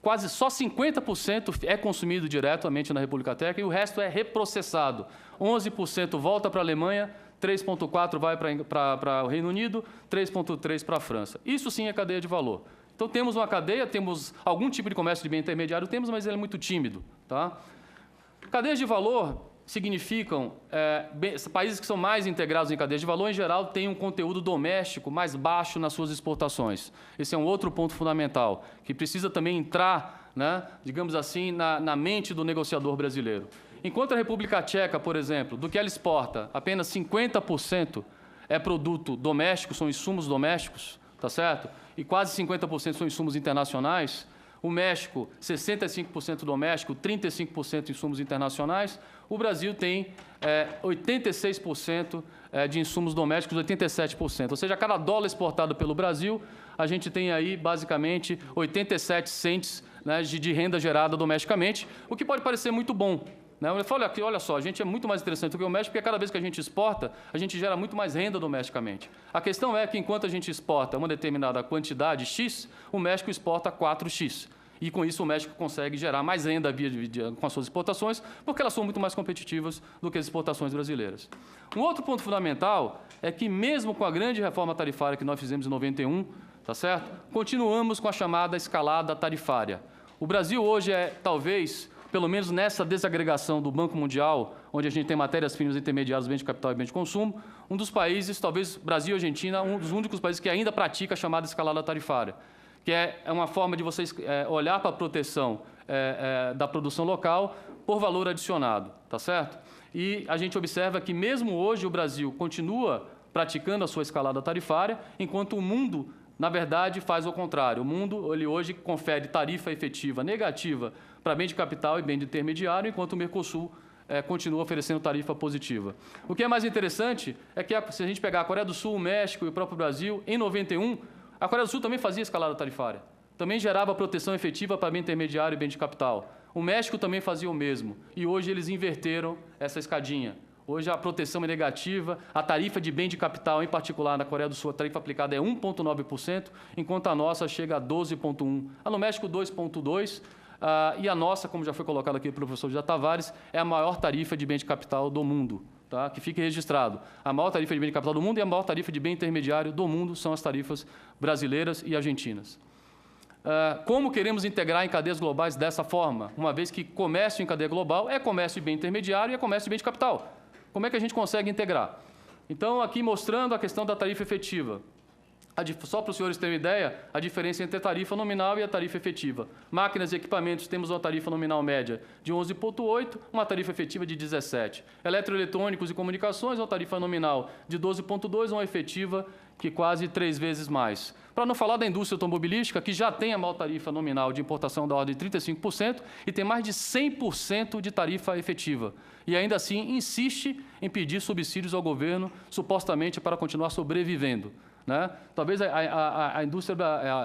Speaker 3: quase só 50% é consumido diretamente na República Tcheca e o resto é reprocessado. 11% volta para a Alemanha, 3,4% vai para o Reino Unido, 3,3% para a França. Isso sim é cadeia de valor. Então, temos uma cadeia, temos algum tipo de comércio de bem intermediário, mas ele é muito tímido, tá? Cadeias de valor significam países que são mais integrados em cadeias de valor, em geral, têm um conteúdo doméstico mais baixo nas suas exportações. Esse é um outro ponto fundamental, que precisa também entrar, né, digamos assim, na mente do negociador brasileiro. Enquanto a República Tcheca, por exemplo, do que ela exporta, apenas 50% é produto doméstico, são insumos domésticos, tá certo? E quase 50% são insumos internacionais. O México, 65% doméstico, 35% insumos internacionais. O Brasil tem 86% de insumos domésticos, 87%. Ou seja, a cada dólar exportado pelo Brasil, a gente tem aí, basicamente, 87 cents, né, de renda gerada domesticamente, o que pode parecer muito bom. Eu falo aqui, olha só, a gente é muito mais interessante do que o México, porque cada vez que a gente exporta, a gente gera muito mais renda domesticamente. A questão é que, enquanto a gente exporta uma determinada quantidade X, o México exporta 4X. E, com isso, o México consegue gerar mais renda com as suas exportações, porque elas são muito mais competitivas do que as exportações brasileiras. Um outro ponto fundamental é que, mesmo com a grande reforma tarifária que nós fizemos em 91, tá certo? Continuamos com a chamada escalada tarifária. O Brasil hoje é, talvez, pelo menos nessa desagregação do Banco Mundial, onde a gente tem matérias-primas intermediárias, bens de capital e bens de consumo, um dos países, talvez Brasil e Argentina, um dos únicos países que ainda pratica a chamada escalada tarifária, que é uma forma de vocês olhar para a proteção da produção local por valor adicionado, tá certo? E a gente observa que, mesmo hoje, o Brasil continua praticando a sua escalada tarifária, enquanto o mundo, na verdade, faz o contrário. O mundo, ele hoje confere tarifa efetiva negativa para bem de capital e bem de intermediário, enquanto o Mercosul continua oferecendo tarifa positiva. O que é mais interessante é que, se a gente pegar a Coreia do Sul, o México e o próprio Brasil, em 91, a Coreia do Sul também fazia escalada tarifária, também gerava proteção efetiva para bem intermediário e bem de capital. O México também fazia o mesmo, e hoje eles inverteram essa escadinha. Hoje a proteção é negativa, a tarifa de bem de capital, em particular na Coreia do Sul, a tarifa aplicada é 1,9%, enquanto a nossa chega a 12,1%. A no México, 2,2%, e a nossa, como já foi colocado aqui pelo professor José Tavares, é a maior tarifa de bem de capital do mundo, tá? Que fique registrado. A maior tarifa de bem de capital do mundo e a maior tarifa de bem intermediário do mundo são as tarifas brasileiras e argentinas. Como queremos integrar em cadeias globais dessa forma? Uma vez que comércio em cadeia global é comércio de bem intermediário e é comércio de bem de capital. Como é que a gente consegue integrar? Então, aqui mostrando a questão da tarifa efetiva. Só para os senhores terem uma ideia, a diferença entre a tarifa nominal e a tarifa efetiva. Máquinas e equipamentos, temos uma tarifa nominal média de 11,8, uma tarifa efetiva de 17. Eletroeletrônicos e comunicações, uma tarifa nominal de 12,2, uma efetiva que quase 3 vezes mais. Para não falar da indústria automobilística, que já tem a maior tarifa nominal de importação da ordem de 35% e tem mais de 100% de tarifa efetiva. E ainda assim insiste em pedir subsídios ao governo, supostamente para continuar sobrevivendo, né? Talvez a indústria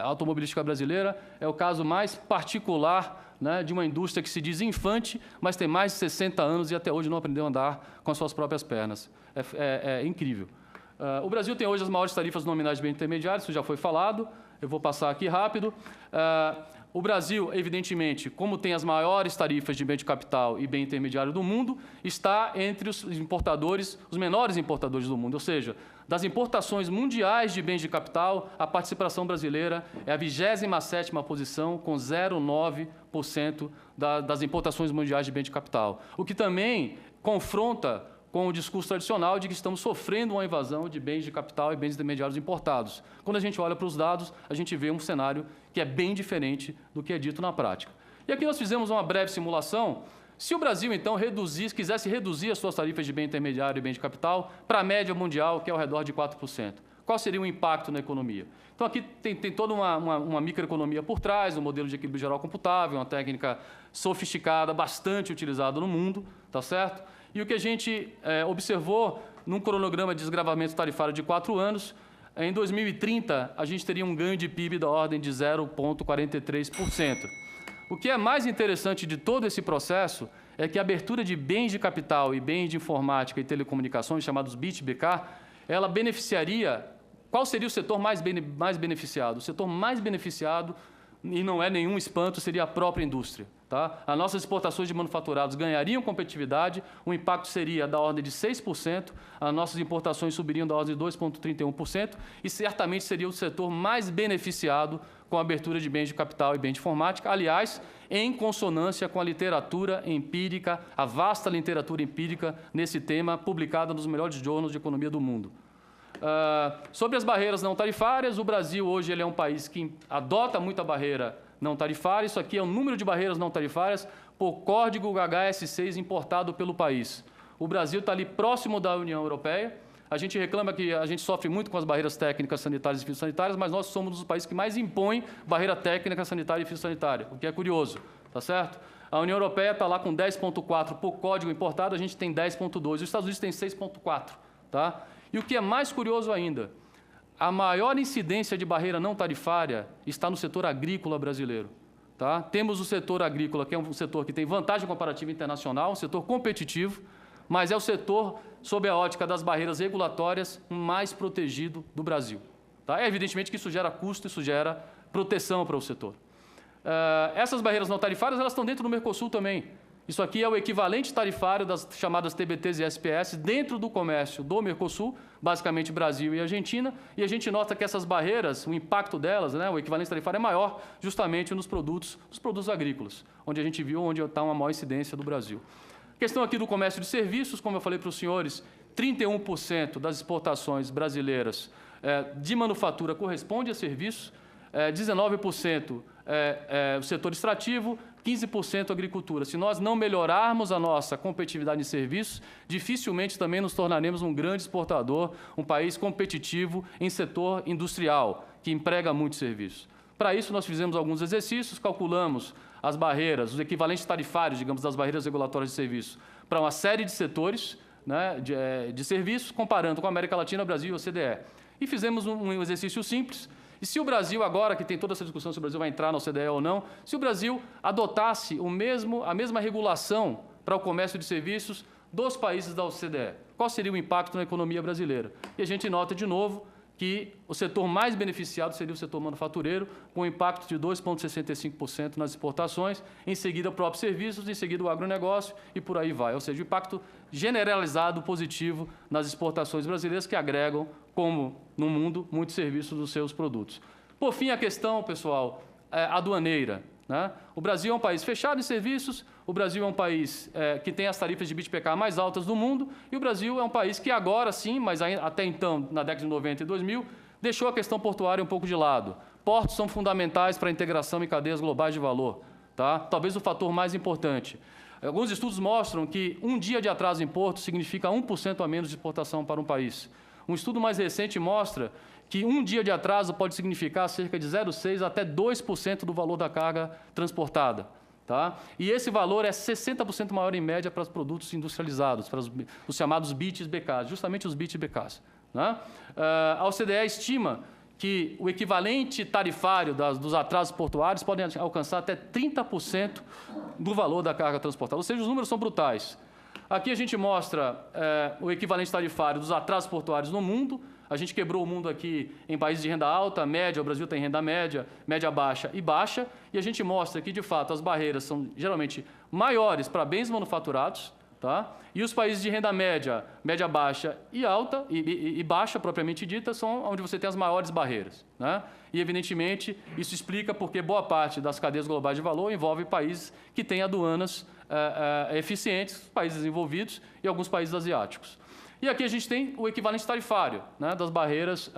Speaker 3: automobilística brasileira é o caso mais particular, né, de uma indústria que se diz infante, mas tem mais de 60 anos e até hoje não aprendeu a andar com as suas próprias pernas. É incrível. O Brasil tem hoje as maiores tarifas nominais de bem intermediário, isso já foi falado, eu vou passar aqui rápido. O Brasil, evidentemente, como tem as maiores tarifas de bem de capital e bem intermediário do mundo, está entre os importadores, os menores importadores do mundo, ou seja, das importações mundiais de bens de capital, a participação brasileira é a 27ª posição, com 0,9% das importações mundiais de bem de capital, o que também confronta com o discurso tradicional de que estamos sofrendo uma invasão de bens de capital e bens intermediários importados. Quando a gente olha para os dados, a gente vê um cenário que é bem diferente do que é dito na prática. E aqui nós fizemos uma breve simulação. Se o Brasil, então, quisesse reduzir as suas tarifas de bem intermediário e bem de capital para a média mundial, que é ao redor de 4%, qual seria o impacto na economia? Então, aqui tem toda uma microeconomia por trás, um modelo de equilíbrio geral computável, uma técnica sofisticada, bastante utilizada no mundo, tá certo? E o que a gente observou num cronograma de desgravamento tarifário de 4 anos, em 2030, a gente teria um ganho de PIB da ordem de 0,43%. O que é mais interessante de todo esse processo é que a abertura de bens de capital e bens de informática e telecomunicações, chamados BIT-BK, ela beneficiaria... Qual seria o setor mais beneficiado? O setor mais beneficiado, e não é nenhum espanto, seria a própria indústria. Tá? As nossas exportações de manufaturados ganhariam competitividade, o impacto seria da ordem de 6%, as nossas importações subiriam da ordem de 2,31% e certamente seria o setor mais beneficiado com a abertura de bens de capital e bens de informática, aliás, em consonância com a literatura empírica, a vasta literatura empírica nesse tema, publicada nos melhores jornais de economia do mundo. Sobre as barreiras não tarifárias, o Brasil hoje ele é um país que adota muita barreira não tarifária. Isso aqui é o número de barreiras não tarifárias por código HS6 importado pelo país. O Brasil está ali próximo da União Europeia. A gente reclama que a gente sofre muito com as barreiras técnicas sanitárias e fitossanitárias, mas nós somos um dos países que mais impõem barreira técnica sanitária e fitossanitária, o que é curioso, tá certo? A União Europeia está lá com 10,4 por código importado, a gente tem 10,2. Os Estados Unidos têm 6,4, tá? E o que é mais curioso ainda, a maior incidência de barreira não tarifária está no setor agrícola brasileiro. Tá? Temos o setor agrícola, que é um setor que tem vantagem comparativa internacional, um setor competitivo, mas é o setor, sob a ótica das barreiras regulatórias, mais protegido do Brasil. Tá? Evidentemente que isso gera custo, isso gera proteção para o setor. Essas barreiras não tarifárias elas estão dentro do Mercosul também. Isso aqui é o equivalente tarifário das chamadas TBTs e SPS dentro do comércio do Mercosul, basicamente Brasil e Argentina, e a gente nota que essas barreiras, o impacto delas, né, o equivalente tarifário é maior justamente nos produtos agrícolas, onde a gente viu onde está uma maior incidência do Brasil. Questão aqui do comércio de serviços, como eu falei para os senhores, 31% das exportações brasileiras de manufatura corresponde a serviços, 19% o setor extrativo, 15% agricultura. Se nós não melhorarmos a nossa competitividade em serviços, dificilmente também nos tornaremos um grande exportador, um país competitivo em setor industrial, que emprega muitos serviços. Para isso, nós fizemos alguns exercícios, calculamos as barreiras, os equivalentes tarifários, digamos, das barreiras regulatórias de serviços, para uma série de setores, né, de serviços, comparando com a América Latina, Brasil e OCDE. E fizemos um exercício simples. E se o Brasil, agora que tem toda essa discussão se o Brasil vai entrar na OCDE ou não, se o Brasil adotasse a mesma regulação para o comércio de serviços dos países da OCDE, qual seria o impacto na economia brasileira? E a gente nota, de novo, que o setor mais beneficiado seria o setor manufatureiro, com um impacto de 2,65% nas exportações, em seguida o próprio serviços, em seguida o agronegócio e por aí vai. Ou seja, o impacto generalizado positivo nas exportações brasileiras que agregam, como no mundo, muitos serviços dos seus produtos. Por fim, a questão, pessoal, aduaneira, né? O Brasil é um país fechado em serviços, o Brasil é um país que tem as tarifas de BITPK mais altas do mundo, e o Brasil é um país que agora sim, mas até então, na década de 90 e 2000, deixou a questão portuária um pouco de lado. Portos são fundamentais para a integração em cadeias globais de valor, tá? Talvez o fator mais importante. Alguns estudos mostram que um dia de atraso em porto significa 1% a menos de exportação para um país. Um estudo mais recente mostra que um dia de atraso pode significar cerca de 0,6% até 2% do valor da carga transportada. Tá? E esse valor é 60% maior em média para os produtos industrializados, para os chamados BITs e BKs, justamente os BITs e BKs. Né? A OCDE estima que o equivalente tarifário dos atrasos portuários podem alcançar até 30% do valor da carga transportada, ou seja, os números são brutais. Aqui a gente mostra o equivalente tarifário dos atrasos portuários no mundo. A gente quebrou o mundo aqui em países de renda alta, média, o Brasil tem renda média, média baixa e baixa, e a gente mostra que, de fato, as barreiras são geralmente maiores para bens manufaturados, tá? E os países de renda média, média baixa e alta, e baixa propriamente dita, são onde você tem as maiores barreiras, né? E, evidentemente, isso explica porque boa parte das cadeias globais de valor envolve países que têm aduanas eficientes, países desenvolvidos e alguns países asiáticos. E aqui a gente tem o equivalente tarifário, né, das barreiras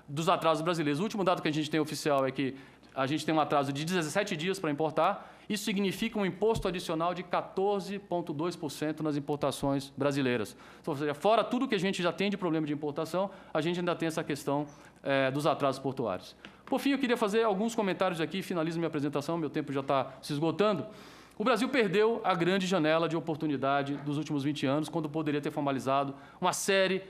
Speaker 3: dos atrasos brasileiros. O último dado que a gente tem oficial é que a gente tem um atraso de 17 dias para importar. Isso significa um imposto adicional de 14,2% nas importações brasileiras. Ou seja, fora tudo que a gente já tem de problema de importação, a gente ainda tem essa questão dos atrasos portuários. Por fim, eu queria fazer alguns comentários aqui, finalizo minha apresentação, meu tempo já está se esgotando. O Brasil perdeu a grande janela de oportunidade dos últimos 20 anos, quando poderia ter formalizado uma série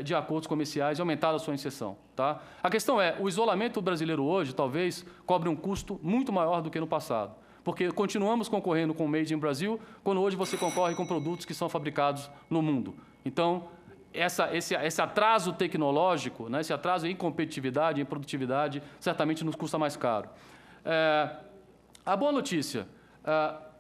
Speaker 3: de acordos comerciais e aumentado a sua inserção. Tá? A questão é, o isolamento brasileiro hoje, talvez, cobre um custo muito maior do que no passado, porque continuamos concorrendo com o Made in Brasil, quando hoje você concorre com produtos que são fabricados no mundo. Então, esse atraso tecnológico, né, esse atraso em competitividade, em produtividade, certamente nos custa mais caro. A boa notícia...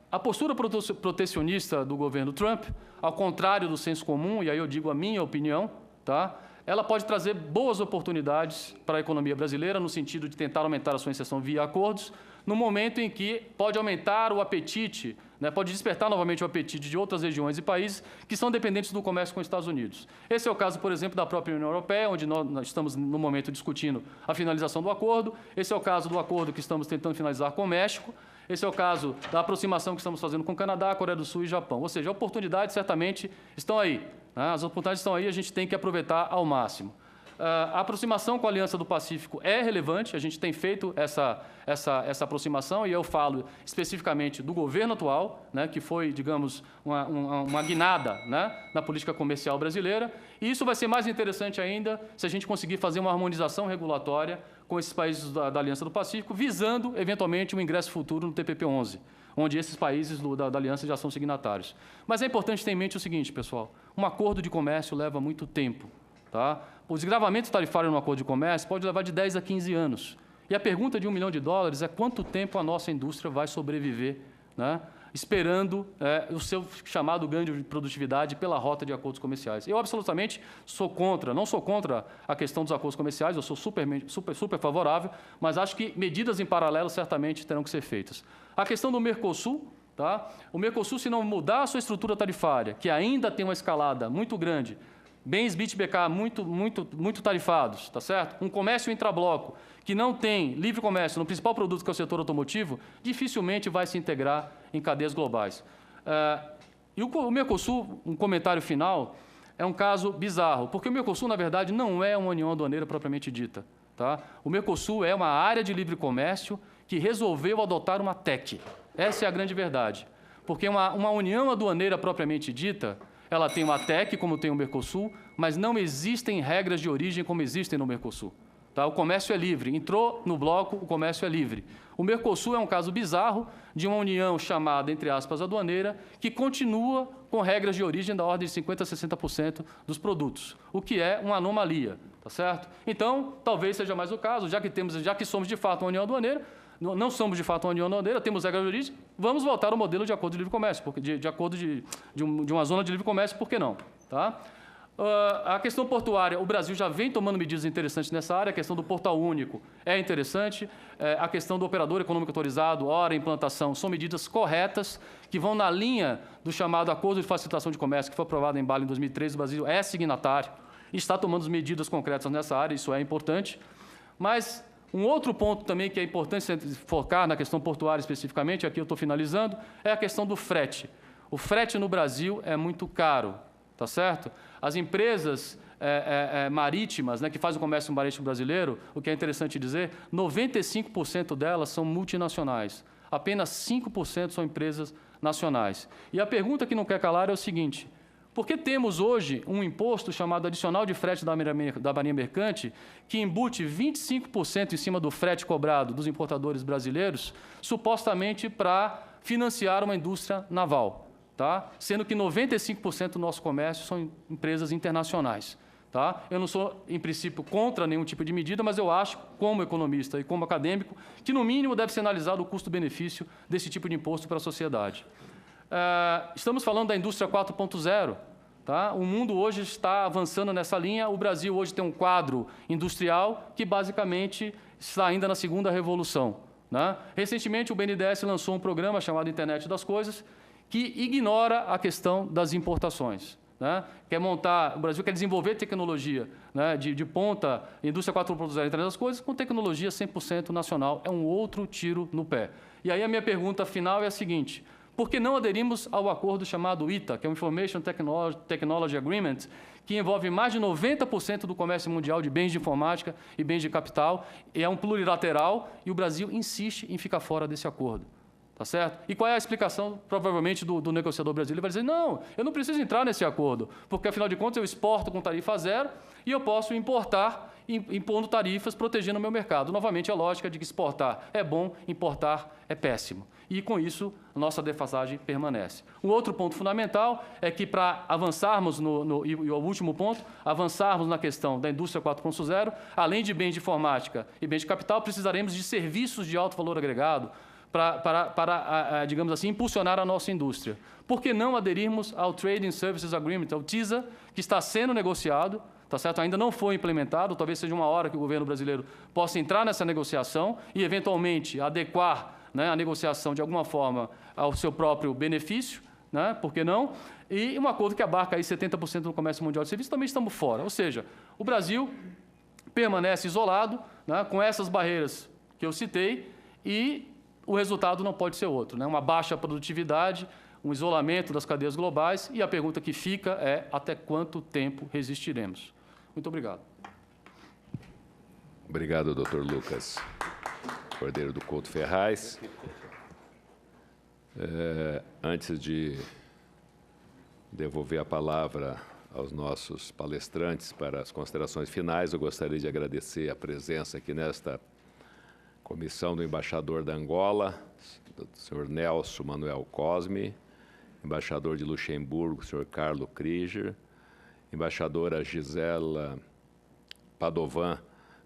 Speaker 3: A postura protecionista do governo Trump, ao contrário do senso comum, e aí eu digo a minha opinião, tá? Ela pode trazer boas oportunidades para a economia brasileira, no sentido de tentar aumentar a sua inserção via acordos, no momento em que pode aumentar o apetite, né, pode despertar novamente o apetite de outras regiões e países que são dependentes do comércio com os Estados Unidos. Esse é o caso, por exemplo, da própria União Europeia, onde nós estamos, no momento, discutindo a finalização do acordo. Esse é o caso do acordo que estamos tentando finalizar com o México. Esse é o caso da aproximação que estamos fazendo com o Canadá, Coreia do Sul e Japão. Ou seja, oportunidades certamente estão aí, né? As oportunidades estão aí, a gente tem que aproveitar ao máximo. A aproximação com a Aliança do Pacífico é relevante, a gente tem feito essa aproximação, e eu falo especificamente do governo atual, né, que foi, digamos, uma guinada, né, na política comercial brasileira, e isso vai ser mais interessante ainda se a gente conseguir fazer uma harmonização regulatória com esses países da Aliança do Pacífico, visando, eventualmente, um ingresso futuro no TPP-11, onde esses países da Aliança já são signatários. Mas é importante ter em mente o seguinte, pessoal, um acordo de comércio leva muito tempo. Tá? O desgravamento tarifário no acordo de comércio pode levar de 10 a 15 anos. E a pergunta de $1 milhão é quanto tempo a nossa indústria vai sobreviver, né, esperando o seu chamado ganho de produtividade pela rota de acordos comerciais. Eu absolutamente sou contra, não sou contra a questão dos acordos comerciais, eu sou super favorável, mas acho que medidas em paralelo certamente terão que ser feitas. A questão do Mercosul, tá? O Mercosul, se não mudar a sua estrutura tarifária, que ainda tem uma escalada muito grande, bens BIT-BK muito tarifados, tá certo? Um comércio intrabloco que não tem livre comércio no principal produto, que é o setor automotivo, dificilmente vai se integrar em cadeias globais. E o Mercosul, um comentário final, é um caso bizarro, porque o Mercosul, na verdade, não é uma união aduaneira propriamente dita. Tá? O Mercosul é uma área de livre comércio que resolveu adotar uma TEC. Essa é a grande verdade. Porque uma união aduaneira propriamente dita, ela tem uma TEC, como tem o Mercosul, mas não existem regras de origem como existem no Mercosul. Tá? O comércio é livre. Entrou no bloco, o comércio é livre. O Mercosul é um caso bizarro de uma união chamada, entre aspas, aduaneira, que continua com regras de origem da ordem de 50% a 60% dos produtos, o que é uma anomalia, tá certo? Então, talvez seja mais o caso, já que somos de fato uma união aduaneira, não somos de fato uma união aduaneira, temos regras de origem, vamos voltar ao modelo de acordo de livre comércio, de acordo de uma zona de livre comércio, por que não? Tá? A questão portuária, o Brasil já vem tomando medidas interessantes nessa área, a questão do portal único é interessante, a questão do operador econômico autorizado, hora, implantação, são medidas corretas que vão na linha do chamado Acordo de Facilitação de Comércio, que foi aprovado em Bali em 2013, o Brasil é signatário e está tomando medidas concretas nessa área, isso é importante. Mas um outro ponto também que é importante focar na questão portuária especificamente, aqui eu estou finalizando, é a questão do frete. O frete no Brasil é muito caro, tá certo? As empresas marítimas, né, que fazem o comércio marítimo brasileiro, o que é interessante dizer, 95% delas são multinacionais. Apenas 5% são empresas nacionais. E a pergunta que não quer calar é o seguinte: por que temos hoje um imposto chamado adicional de frete da Marinha Mercante, que embute 25% em cima do frete cobrado dos importadores brasileiros, supostamente para financiar uma indústria naval? Tá? Sendo que 95% do nosso comércio são empresas internacionais. Tá? Eu não sou, em princípio, contra nenhum tipo de medida, mas eu acho, como economista e como acadêmico, que, no mínimo, deve ser analisado o custo-benefício desse tipo de imposto para a sociedade. Estamos falando da indústria 4.0. Tá? O mundo hoje está avançando nessa linha. O Brasil hoje tem um quadro industrial que, basicamente, está ainda na segunda revolução. Né? Recentemente, o BNDES lançou um programa chamado Internet das Coisas, que ignora a questão das importações. Né? O Brasil quer desenvolver tecnologia, né, de ponta, indústria 4.0, Internet das Coisas, com tecnologia 100% nacional. É um outro tiro no pé. E aí a minha pergunta final é a seguinte: por que não aderimos ao acordo chamado ITA, que é o Information Technology Agreement, que envolve mais de 90% do comércio mundial de bens de informática e bens de capital, e é um plurilateral, e o Brasil insiste em ficar fora desse acordo? Tá certo? E qual é a explicação, provavelmente, do negociador brasileiro? Ele vai dizer: não, eu não preciso entrar nesse acordo, porque, afinal de contas, eu exporto com tarifa zero e eu posso importar impondo tarifas, protegendo o meu mercado. Novamente, a lógica de que exportar é bom, importar é péssimo. E, com isso, a nossa defasagem permanece. Um outro ponto fundamental é que, para avançarmos, e o último ponto, avançarmos na questão da indústria 4.0, além de bens de informática e bens de capital, precisaremos de serviços de alto valor agregado, para, digamos assim, impulsionar a nossa indústria. Por que não aderirmos ao Trading Services Agreement, ao TISA, que está sendo negociado, tá certo? Ainda não foi implementado, talvez seja uma hora que o governo brasileiro possa entrar nessa negociação e, eventualmente, adequar, né, a negociação, de alguma forma, ao seu próprio benefício, né? Por que não? E um acordo que abarca aí 70% do comércio mundial de serviços, também estamos fora. Ou seja, o Brasil permanece isolado, né, com essas barreiras que eu citei, e o resultado não pode ser outro, né? Uma baixa produtividade, um isolamento das cadeias globais, e a pergunta que fica é: até quanto tempo resistiremos? Muito obrigado.
Speaker 5: Obrigado, Dr. Lucas Cordeiro do Couto Ferraz. Antes de devolver a palavra aos nossos palestrantes para as considerações finais, eu gostaria de agradecer a presença aqui nesta comissão do embaixador da Angola, do senhor Nelson Manuel Cosme, embaixador de Luxemburgo, senhor Carlo Krieger, embaixadora Gisela Padovan,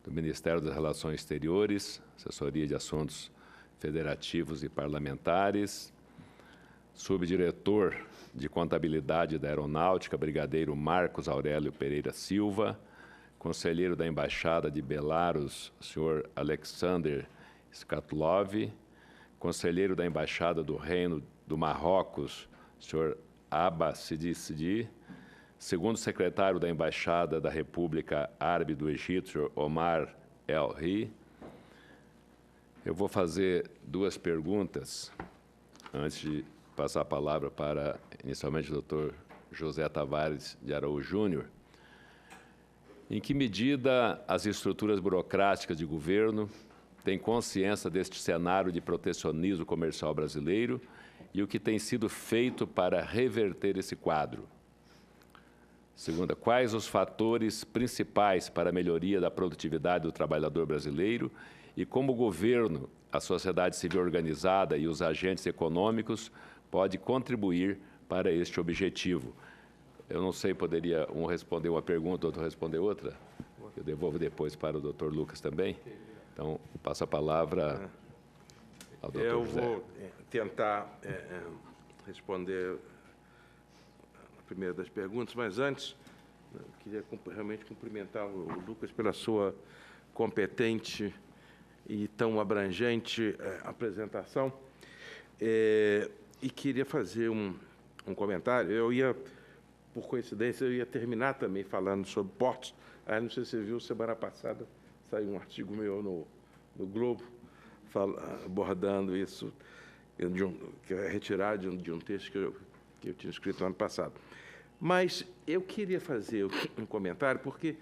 Speaker 5: do Ministério das Relações Exteriores, Assessoria de Assuntos Federativos e Parlamentares, subdiretor de Contabilidade da Aeronáutica, brigadeiro Marcos Aurélio Pereira Silva, conselheiro da Embaixada de Belarus, senhor Alexander Skatlov, conselheiro da Embaixada do Reino do Marrocos, senhor Abba Sidi, segundo secretário da Embaixada da República Árabe do Egito, senhor Omar El-Ri. Eu vou fazer duas perguntas antes de passar a palavra para, inicialmente, o Dr. José Tavares de Araújo Júnior. Em que medida as estruturas burocráticas de governo têm consciência deste cenário de protecionismo comercial brasileiro e o que tem sido feito para reverter esse quadro? Segunda, quais os fatores principais para a melhoria da produtividade do trabalhador brasileiro e como o governo, a sociedade civil organizada e os agentes econômicos pode contribuir para este objetivo? Eu não sei, poderia um responder uma pergunta, outro responder outra? Eu devolvo depois para o Dr. Lucas também. Então, passo a palavra ao Dr.
Speaker 2: Eu
Speaker 5: José.
Speaker 2: vou tentar responder a primeira das perguntas, mas antes, eu queria realmente cumprimentar o Lucas pela sua competente e tão abrangente apresentação. E queria fazer um comentário. Eu ia, por coincidência, eu ia terminar também falando sobre portos. Não sei se você viu, semana passada saiu um artigo meu no Globo abordando isso, que é retirado de um texto que eu tinha escrito no ano passado. Mas eu queria fazer um comentário, porque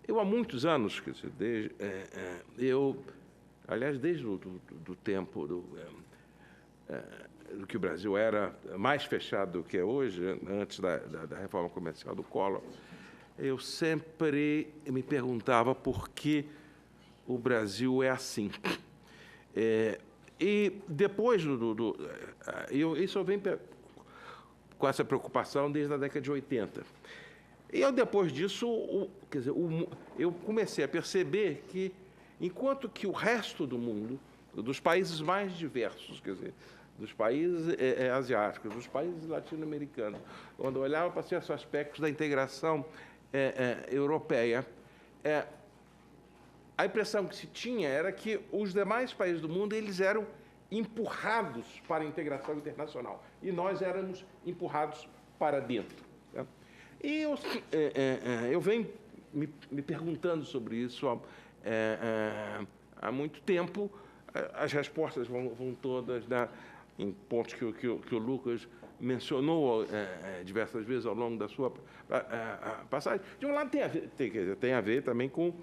Speaker 2: eu, há muitos anos, quer dizer, desde o tempo do que o Brasil era mais fechado do que é hoje, antes da reforma comercial do Collor, eu sempre me perguntava por que o Brasil é assim. E depois isso eu venho com essa preocupação desde a década de 80. E depois disso, quer dizer, eu comecei a perceber que, enquanto que o resto do mundo, dos países mais diversos, quer dizer, dos países asiáticos, dos países latino-americanos, quando eu olhava para certos aspectos da integração europeia, a impressão que se tinha era que os demais países do mundo eles eram empurrados para a integração internacional e nós éramos empurrados para dentro. Né? E eu venho me perguntando sobre isso há muito tempo. As respostas vão todas em pontos que o Lucas mencionou diversas vezes ao longo da sua passagem. De um lado, tem a ver também com...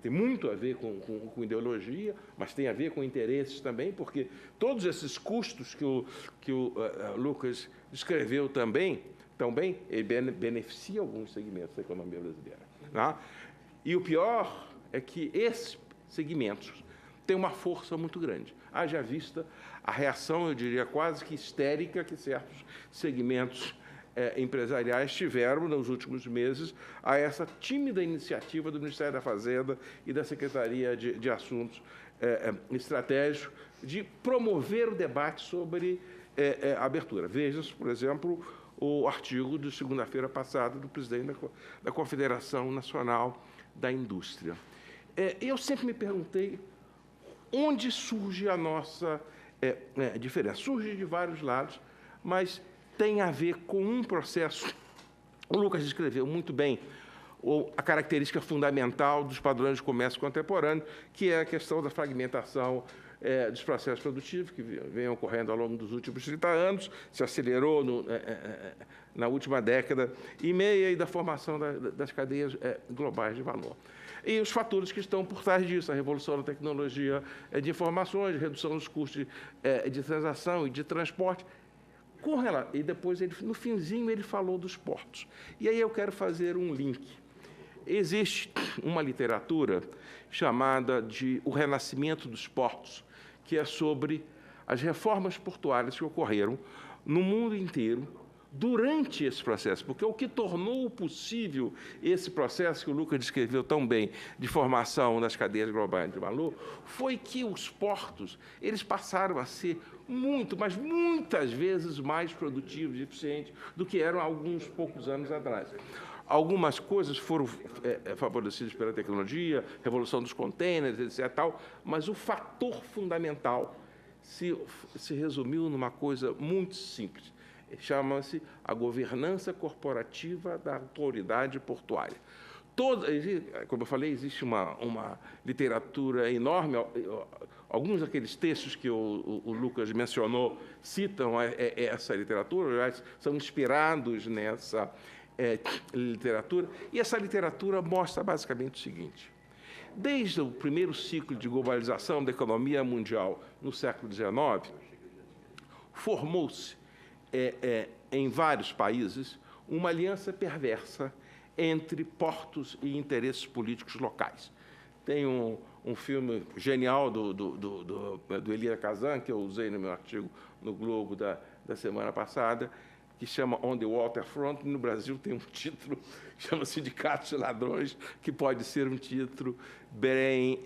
Speaker 2: tem muito a ver com ideologia, mas tem a ver com interesses também, porque todos esses custos que o Lucas descreveu também, ele beneficia alguns segmentos da economia brasileira. Né? E o pior é que esses segmentos têm uma força muito grande. Haja vista a reação, eu diria, quase que histérica que certos segmentos empresariais tiveram nos últimos meses a essa tímida iniciativa do Ministério da Fazenda e da Secretaria de Assuntos Estratégicos de promover o debate sobre a abertura. Veja-se, por exemplo, o artigo de segunda-feira passada do presidente da Confederação Nacional da Indústria. Eu sempre me perguntei onde surge a nossa diferença. Surge de vários lados, mas tem a ver com um processo. O Lucas descreveu muito bem a característica fundamental dos padrões de comércio contemporâneo, que é a questão da fragmentação dos processos produtivos, que vem ocorrendo ao longo dos últimos 30 anos, se acelerou na última década e meia, e da formação das cadeias globais de valor. E os fatores que estão por trás disso, a revolução da tecnologia de informações, redução dos custos de transação e de transporte. E depois, no finzinho, ele falou dos portos. E aí eu quero fazer um link. Existe uma literatura chamada de O Renascimento dos Portos, que é sobre as reformas portuárias que ocorreram no mundo inteiro durante esse processo, porque o que tornou possível esse processo que o Lucas descreveu tão bem, de formação das cadeias globais de valor, foi que os portos eles passaram a ser muito, mas muitas vezes mais produtivos e eficientes do que eram há alguns poucos anos atrás. Algumas coisas foram favorecidas pela tecnologia, revolução dos contêineres, etc., tal, mas o fator fundamental se resumiu numa coisa muito simples. Chama-se a governança corporativa da autoridade portuária. Como eu falei, existe uma literatura enorme. Alguns daqueles textos que o Lucas mencionou citam essa literatura, são inspirados nessa literatura. E essa literatura mostra basicamente o seguinte: desde o primeiro ciclo de globalização da economia mundial no século XIX, formou-se em vários países uma aliança perversa entre portos e interesses políticos locais. Tem um filme genial do Elia Kazan, que eu usei no meu artigo no Globo da semana passada, que chama On the Waterfront. No Brasil tem um título, chama Sindicatos de Ladrões, que pode ser um título bem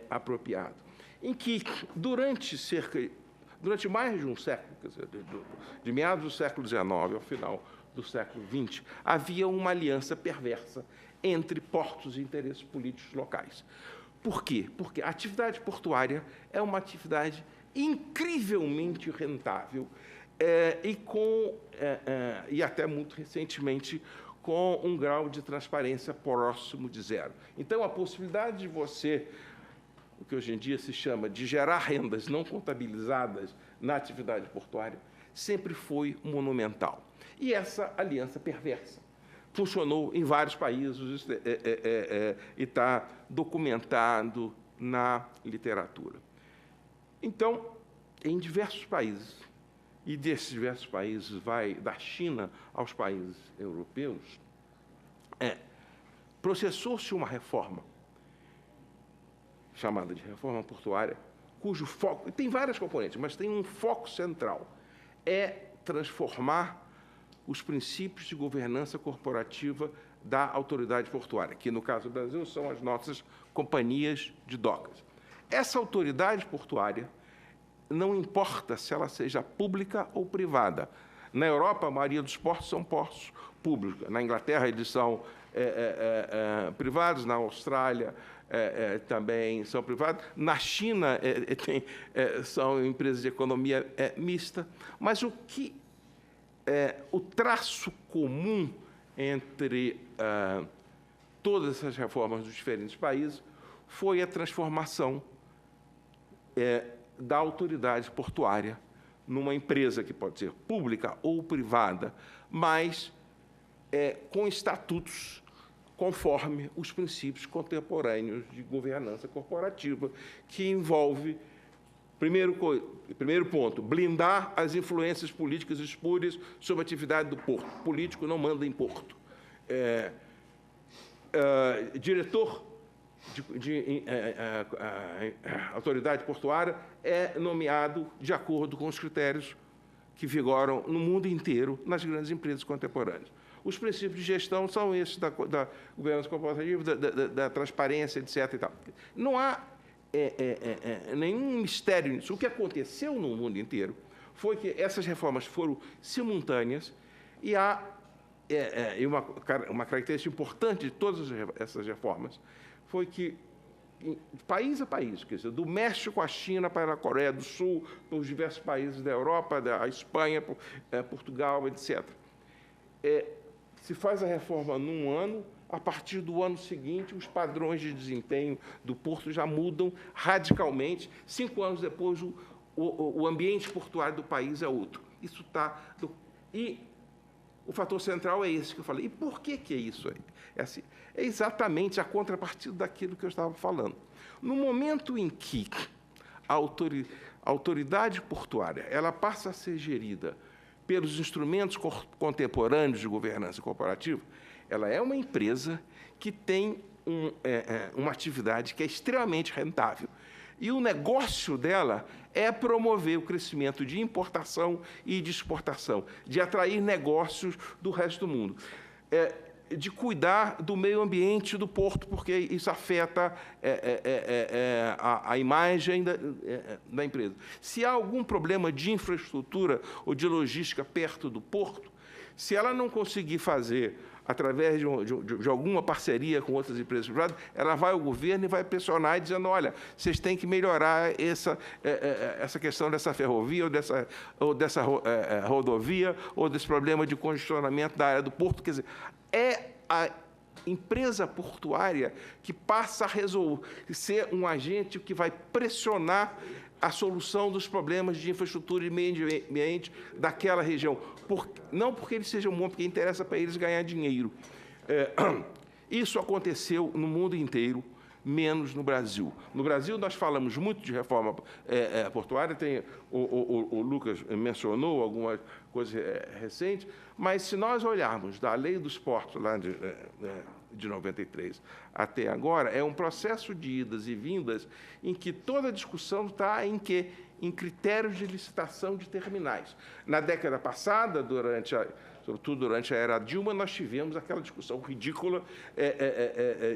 Speaker 2: apropriado. Em que, durante mais de um século, quer dizer, de meados do século XIX ao final do século XX, havia uma aliança perversa entre portos e interesses políticos locais. Por quê? Porque a atividade portuária é uma atividade incrivelmente rentável e até muito recentemente com um grau de transparência próximo de zero. Então, a possibilidade de você, o que hoje em dia se chama de gerar rendas não contabilizadas na atividade portuária, sempre foi monumental. E essa aliança perversa funcionou em vários países e está documentado na literatura. Então, em diversos países, e desses diversos países vai da China aos países europeus, processou-se uma reforma chamada de reforma portuária, cujo foco, tem várias componentes, mas tem um foco central, transformar os princípios de governança corporativa da autoridade portuária, que, no caso do Brasil, são as nossas companhias de docas. Essa autoridade portuária, não importa se ela seja pública ou privada. Na Europa, a maioria dos portos são portos públicos. Na Inglaterra, eles são privados. Na Austrália, também são privados. Na China, são empresas de economia mista. Mas o traço comum entre todas essas reformas dos diferentes países foi a transformação da autoridade portuária numa empresa que pode ser pública ou privada, mas com estatutos conforme os princípios contemporâneos de governança corporativa, que envolve, primeiro ponto, blindar as influências políticas espúrias sobre a atividade do porto. O político não manda em porto. Diretor autoridade portuária é nomeado de acordo com os critérios que vigoram no mundo inteiro nas grandes empresas contemporâneas. Os princípios de gestão são esses da governança corporativa, da transparência, etc. E tal. Não há nenhum mistério nisso. O que aconteceu no mundo inteiro foi que essas reformas foram simultâneas e há uma característica importante de todas essas reformas foi que, país a país, quer dizer, do México à China, para a Coreia do Sul, para os diversos países da Europa, da Espanha, Portugal, etc., se faz a reforma num ano, a partir do ano seguinte, os padrões de desempenho do porto já mudam radicalmente. 5 anos depois, o ambiente portuário do país é outro. Isso está... E o fator central é esse que eu falei. E por que é isso aí? Assim, é exatamente a contrapartida daquilo que eu estava falando. No momento em que a autoridade portuária ela passa a ser gerida pelos instrumentos contemporâneos de governança corporativa, ela é uma empresa que tem uma atividade que é extremamente rentável. E o negócio dela é promover o crescimento de importação e de exportação, de atrair negócios do resto do mundo, de cuidar do meio ambiente do porto, porque isso afeta a imagem da empresa. Se há algum problema de infraestrutura ou de logística perto do porto, se ela não conseguir fazer através de alguma parceria com outras empresas privadas, ela vai ao governo e vai pressionar, dizendo, olha, vocês têm que melhorar essa questão dessa ferrovia ou dessa rodovia, ou desse problema de congestionamento da área do porto. Quer dizer, é a empresa portuária que passa a ser um agente que vai pressionar a solução dos problemas de infraestrutura e meio ambiente daquela região. Não porque eles sejam bons, porque interessa para eles ganhar dinheiro. Isso aconteceu no mundo inteiro, menos no Brasil. No Brasil, nós falamos muito de reforma portuária, o Lucas mencionou algumas coisas recentes, mas se nós olharmos da Lei dos Portos, lá de 93 até agora, é um processo de idas e vindas em que toda a discussão está em critérios de licitação de terminais. Na década passada, sobretudo durante a era Dilma, nós tivemos aquela discussão ridícula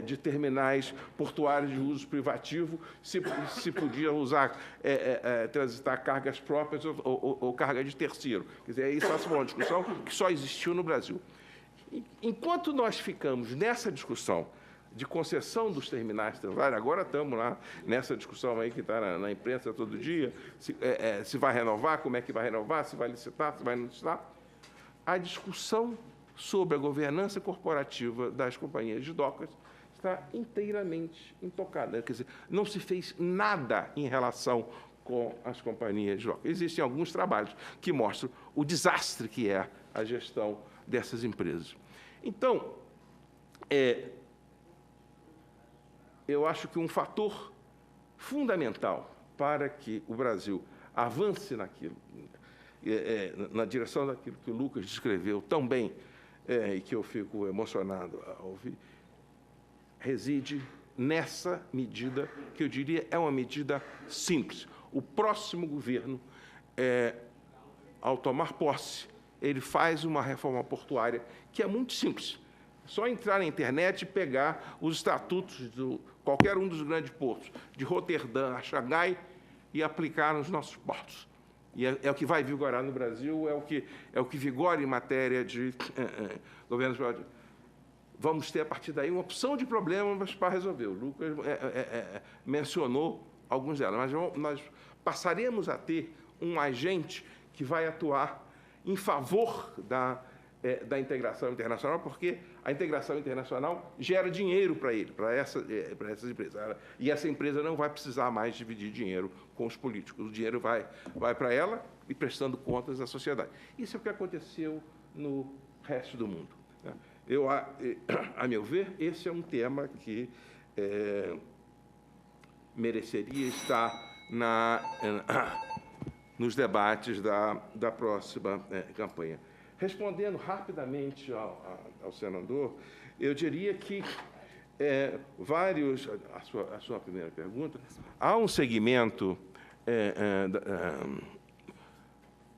Speaker 2: de terminais portuários de uso privativo, se podia transitar cargas próprias ou carga de terceiro. Quer dizer, isso é uma discussão que só existiu no Brasil. Enquanto nós ficamos nessa discussão de concessão dos terminais, agora estamos lá nessa discussão aí que está na imprensa todo dia, se vai renovar, como é que vai renovar, se vai licitar, se vai não licitar. A discussão sobre a governança corporativa das companhias de docas está inteiramente intocada. Quer dizer, não se fez nada em relação com as companhias de docas. Existem alguns trabalhos que mostram o desastre que é a gestão dessas empresas. Então, eu acho que um fator fundamental para que o Brasil avance na direção daquilo que o Lucas descreveu tão bem, e que eu fico emocionado ao ouvir, reside nessa medida, que eu diria é uma medida simples. O próximo governo, ao tomar posse, ele faz uma reforma portuária que é muito simples. É só entrar na internet e pegar os estatutos de qualquer um dos grandes portos, de Roterdã a Xangai, e aplicar nos nossos portos. E é o que vai vigorar no Brasil, é o que vigora em matéria de governos privados. Vamos ter, a partir daí, uma opção de problemas para resolver. O Lucas mencionou alguns delas, mas nós passaremos a ter um agente que vai atuar em favor da integração internacional, porque a integração internacional gera dinheiro para ele, para essas empresas. E essa empresa não vai precisar mais dividir dinheiro com os políticos. O dinheiro vai para ela e prestando contas à sociedade. Isso é o que aconteceu no resto do mundo. A meu ver, esse é um tema que mereceria estar nos debates da próxima campanha. Respondendo rapidamente ao senador, eu diria que a sua primeira pergunta, há um segmento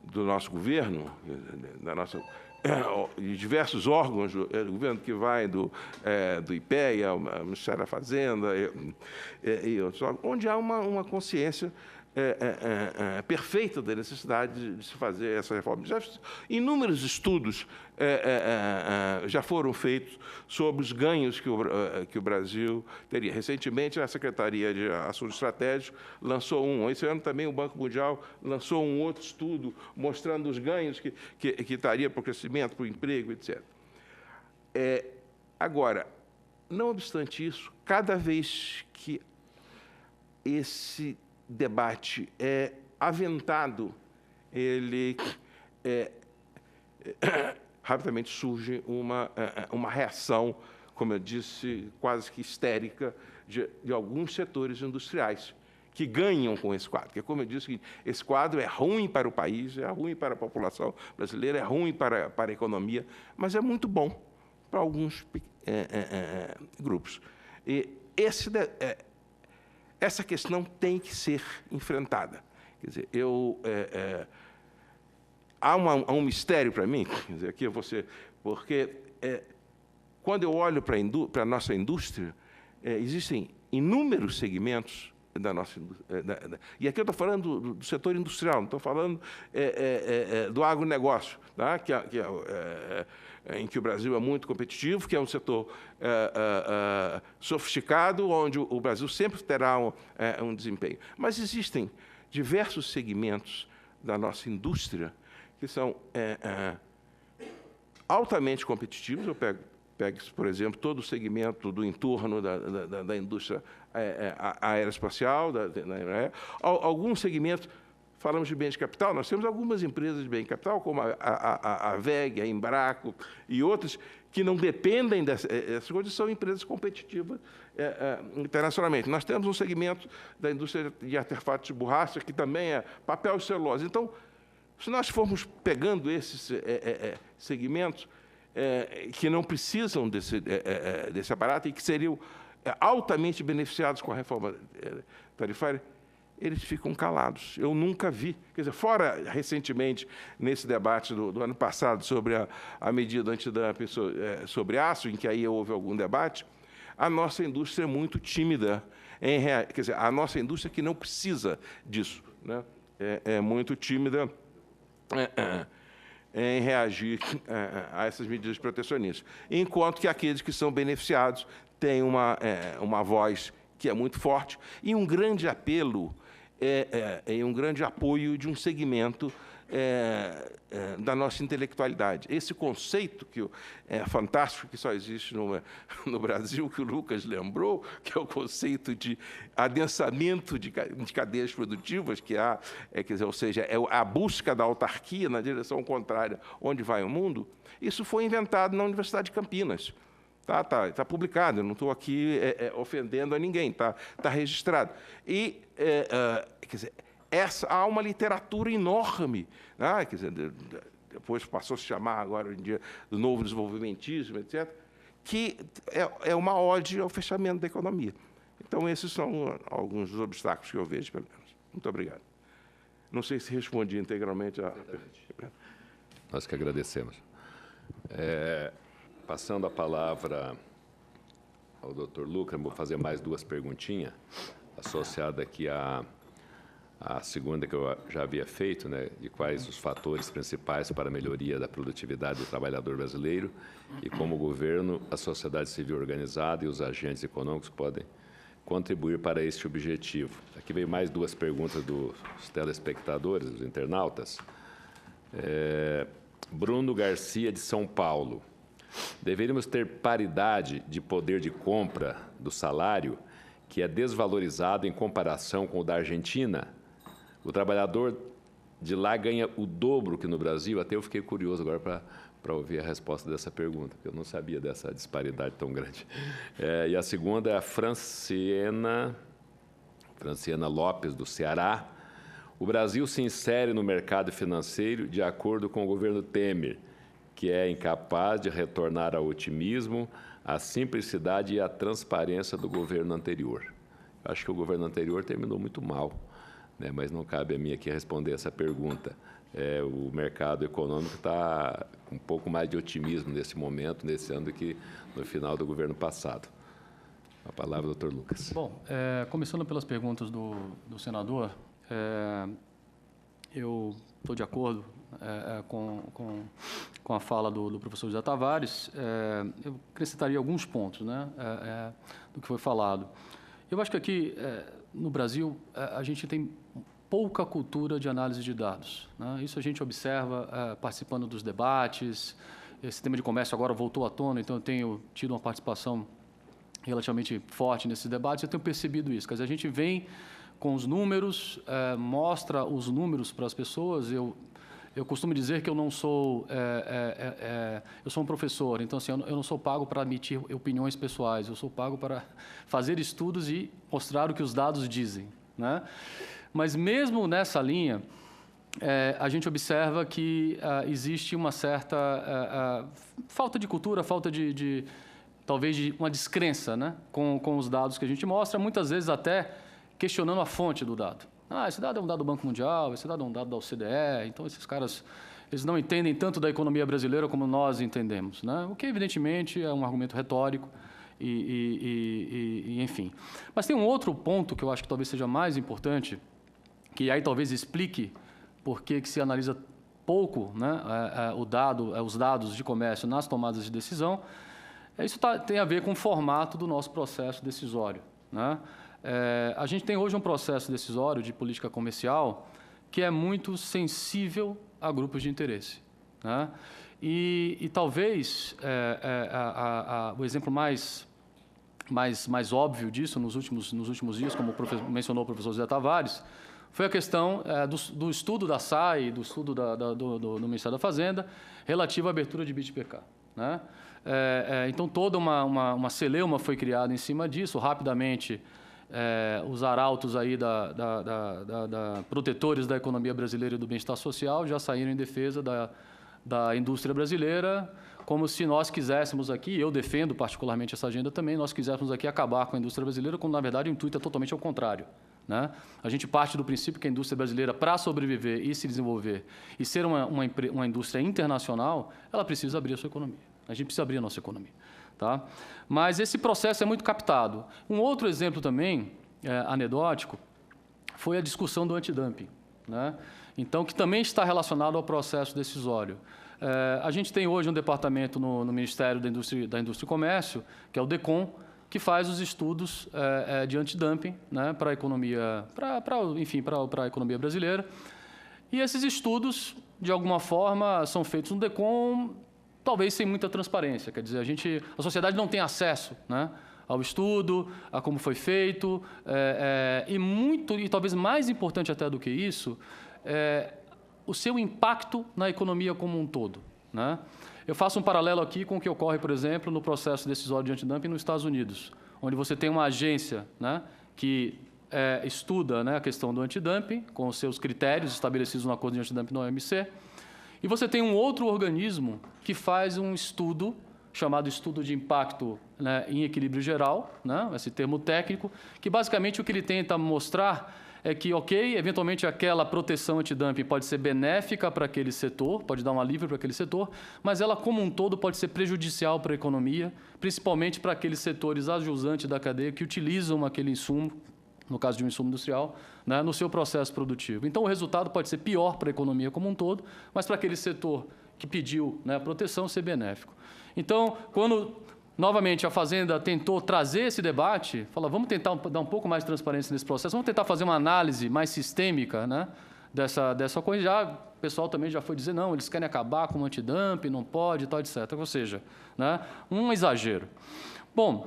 Speaker 2: do nosso governo, de diversos órgãos do governo, que vai do IPEA, ao Ministério da Fazenda, e outros órgãos, onde há uma consciência perfeita da necessidade de se fazer essa reforma. Inúmeros estudos já foram feitos sobre os ganhos que o Brasil teria. Recentemente, a Secretaria de Assuntos Estratégicos lançou esse ano também o Banco Mundial lançou um outro estudo mostrando os ganhos que estaria para o crescimento, para o emprego, etc. Agora, não obstante isso, cada vez que esse debate é aventado, ele rapidamente surge uma reação, como eu disse, quase que histérica, de alguns setores industriais que ganham com esse quadro. Porque, como eu disse, esse quadro é ruim para o país, é ruim para a população brasileira, é ruim para a economia, mas é muito bom para alguns grupos. E essa questão tem que ser enfrentada. Quer dizer, há um mistério para mim, quer dizer, aqui você, porque quando eu olho para a nossa indústria, existem inúmeros segmentos da nossa indústria. E aqui eu estou falando do setor industrial, não estou falando do agronegócio, tá? Em que o Brasil é muito competitivo, que é um setor sofisticado, onde o Brasil sempre terá um desempenho. Mas existem diversos segmentos da nossa indústria que são altamente competitivos. Eu pego, por exemplo, todo o segmento do entorno da indústria aeroespacial, alguns segmentos. Falamos de bens de capital, nós temos algumas empresas de bem de capital, como a VEG, a Embraco e outras, que não dependem dessas coisas, são empresas competitivas internacionalmente. Nós temos um segmento da indústria de artefatos de borracha, que também é papel e celulose. Então, se nós formos pegando esses segmentos que não precisam desse aparato e que seriam altamente beneficiados com a reforma tarifária, eles ficam calados. Eu nunca vi. Quer dizer, fora recentemente, nesse debate do ano passado sobre a medida antidumping sobre aço, em que aí houve algum debate, a nossa indústria é muito tímida. Quer dizer, a nossa indústria que não precisa disso, né? É muito tímida em reagir a essas medidas protecionistas. Enquanto que aqueles que são beneficiados têm uma voz que é muito forte e um grande apelo e um grande apoio de um segmento da nossa intelectualidade. Esse conceito que é fantástico, que só existe no Brasil, que o Lucas lembrou, que é o conceito de adensamento de cadeias produtivas, quer dizer, ou seja, é a busca da autarquia na direção contrária onde vai o mundo. Isso foi inventado na Universidade de Campinas. Tá publicado, eu não estou aqui ofendendo a ninguém, tá registrado. E, quer dizer, há uma literatura enorme, né? Quer dizer, depois passou a se chamar agora, hoje em dia, do novo desenvolvimentismo, etc., que é uma ode ao fechamento da economia. Então, esses são alguns dos obstáculos que eu vejo, pelo menos. Muito obrigado. Não sei se respondi integralmente a pergunta.
Speaker 5: Nós que agradecemos. Passando a palavra ao Dr. Lucas, vou fazer mais duas perguntinhas, associadas aqui à segunda que eu já havia feito, né, de quais os fatores principais para a melhoria da produtividade do trabalhador brasileiro e como o governo, a sociedade civil organizada e os agentes econômicos podem contribuir para este objetivo. Aqui veio mais duas perguntas dos telespectadores, dos internautas. Bruno Garcia, de São Paulo. Deveríamos ter paridade de poder de compra do salário, que é desvalorizado em comparação com o da Argentina? O trabalhador de lá ganha o dobro que no Brasil? Até eu fiquei curioso agora para ouvir a resposta dessa pergunta, porque eu não sabia dessa disparidade tão grande. E a segunda é a Franciana Lopes, do Ceará. O Brasil se insere no mercado financeiro de acordo com o governo Temer, que é incapaz de retornar ao otimismo, à simplicidade e à transparência do governo anterior. Acho que o governo anterior terminou muito mal, né? Mas não cabe a mim aqui responder essa pergunta. O mercado econômico está com um pouco mais de otimismo nesse momento, nesse ano, do que no final do governo passado. A palavra, doutor Lucas.
Speaker 3: Bom, começando pelas perguntas do senador, eu estou de acordo com a fala do professor José Tavares. Eu acrescentaria alguns pontos, né, do que foi falado. Eu acho que aqui, no Brasil, a gente tem pouca cultura de análise de dados, né? Isso a gente observa participando dos debates. Esse tema de comércio agora voltou à tona, então eu tenho tido uma participação relativamente forte nesses debates. Eu tenho percebido isso. Quer dizer, a gente vem com os números, mostra os números para as pessoas. Eu costumo dizer que eu não sou... eu sou um professor, então assim, eu não sou pago para emitir opiniões pessoais, eu sou pago para fazer estudos e mostrar o que os dados dizem, né? Mas mesmo nessa linha, a gente observa que existe uma certa falta de cultura, falta talvez de uma descrença, né, com os dados que a gente mostra, muitas vezes até questionando a fonte do dado. Esse dado é um dado do Banco Mundial, esse dado é um dado da OCDE, então esses caras eles não entendem tanto da economia brasileira como nós entendemos, né? O que, evidentemente, é um argumento retórico enfim. Mas tem um outro ponto que eu acho que talvez seja mais importante, que aí talvez explique por que se analisa pouco, né, os dados de comércio nas tomadas de decisão. Isso tem a ver com o formato do nosso processo decisório, né? A gente tem hoje um processo decisório de política comercial que é muito sensível a grupos de interesse, né? E talvez o exemplo mais óbvio disso nos últimos dias, como mencionou o professor José Tavares, foi a questão do estudo da SAI, do estudo do Ministério da Fazenda, relativo à abertura de BITPK, né? Então, toda uma celeuma foi criada em cima disso. Rapidamente, os arautos aí protetores da economia brasileira e do bem-estar social já saíram em defesa da indústria brasileira, como se nós quiséssemos aqui, eu defendo particularmente essa agenda também, nós quiséssemos aqui acabar com a indústria brasileira, quando, na verdade, o intuito é totalmente ao contrário, né? A gente parte do princípio que a indústria brasileira, para sobreviver e se desenvolver e ser uma indústria internacional, ela precisa abrir a sua economia. A gente precisa abrir a nossa economia, tá? Mas esse processo é muito captado. Um outro exemplo também, anedótico, foi a discussão do antidumping, né? Então, que também está relacionado ao processo decisório. A gente tem hoje um departamento no Ministério da Indústria e Comércio, que é o DECOM, que faz os estudos de antidumping, né, para a economia, para a economia brasileira. E esses estudos, de alguma forma, são feitos no DECOM, talvez sem muita transparência. Quer dizer, a sociedade não tem acesso, né, ao estudo, a como foi feito, e talvez mais importante até do que isso, o seu impacto na economia como um todo, né? Eu faço um paralelo aqui com o que ocorre, por exemplo, no processo decisório de antidumping nos Estados Unidos, onde você tem uma agência, né, que estuda, né, a questão do antidumping, com os seus critérios estabelecidos no acordo de antidumping da OMC, e você tem um outro organismo que faz um estudo, chamado estudo de impacto, né, em equilíbrio geral, né, esse termo técnico, que basicamente o que ele tenta mostrar é que, eventualmente aquela proteção antidumping pode ser benéfica para aquele setor, pode dar um alívio para aquele setor, mas ela, como um todo, pode ser prejudicial para a economia, principalmente para aqueles setores adjusantes da cadeia que utilizam aquele insumo, no caso de um insumo industrial, né, no seu processo produtivo. Então, o resultado pode ser pior para a economia como um todo, mas para aquele setor que pediu, né, a proteção, ser benéfico. Então, quando novamente a Fazenda tentou trazer esse debate, fala, vamos tentar dar um pouco mais de transparência nesse processo, vamos tentar fazer uma análise mais sistêmica, né, dessa coisa. Já, o pessoal também já foi dizer, não, eles querem acabar com o antidumping, não pode, tal, etc. Ou seja, né, um exagero. Bom,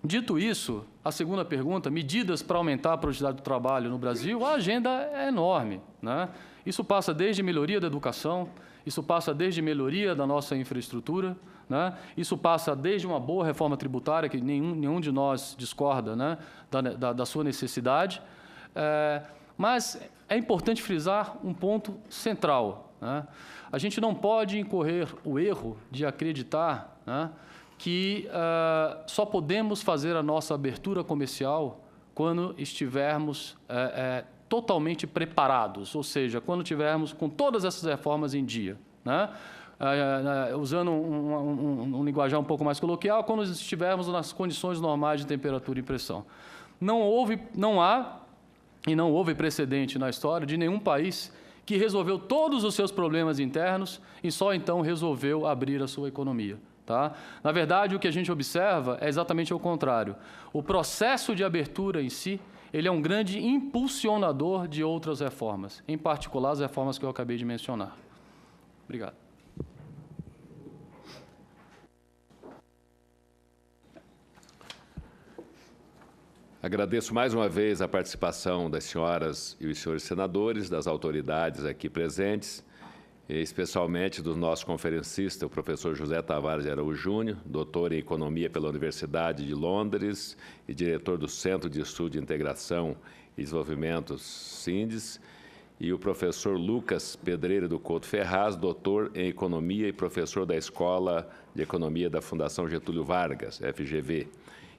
Speaker 3: dito isso, a segunda pergunta, medidas para aumentar a produtividade do trabalho no Brasil, a agenda é enorme, né? Isso passa desde melhoria da educação, isso passa desde melhoria da nossa infraestrutura, né? Isso passa desde uma boa reforma tributária, que nenhum de nós discorda, né, da sua necessidade. Mas é importante frisar um ponto central, né? A gente não pode incorrer o erro de acreditar, né, que só podemos fazer a nossa abertura comercial quando estivermos totalmente preparados, ou seja, quando tivermos com todas essas reformas em dia, né? Usando um linguajar um pouco mais coloquial, quando estivermos nas condições normais de temperatura e pressão. Não há e não houve precedente na história de nenhum país que resolveu todos os seus problemas internos e só então resolveu abrir a sua economia, tá? Na verdade, o que a gente observa é exatamente o contrário. O processo de abertura em si, ele é um grande impulsionador de outras reformas, em particular as reformas que eu acabei de mencionar. Obrigado.
Speaker 5: Agradeço mais uma vez a participação das senhoras e os senhores senadores, das autoridades aqui presentes, especialmente do nosso conferencista, o professor José Tavares de Araújo Júnior, doutor em Economia pela Universidade de Londres e diretor do Centro de Estudo de Integração e Desenvolvimento, SINDES, e o professor Lucas Pedreira do Couto Ferraz, doutor em Economia e professor da Escola de Economia da Fundação Getúlio Vargas, FGV.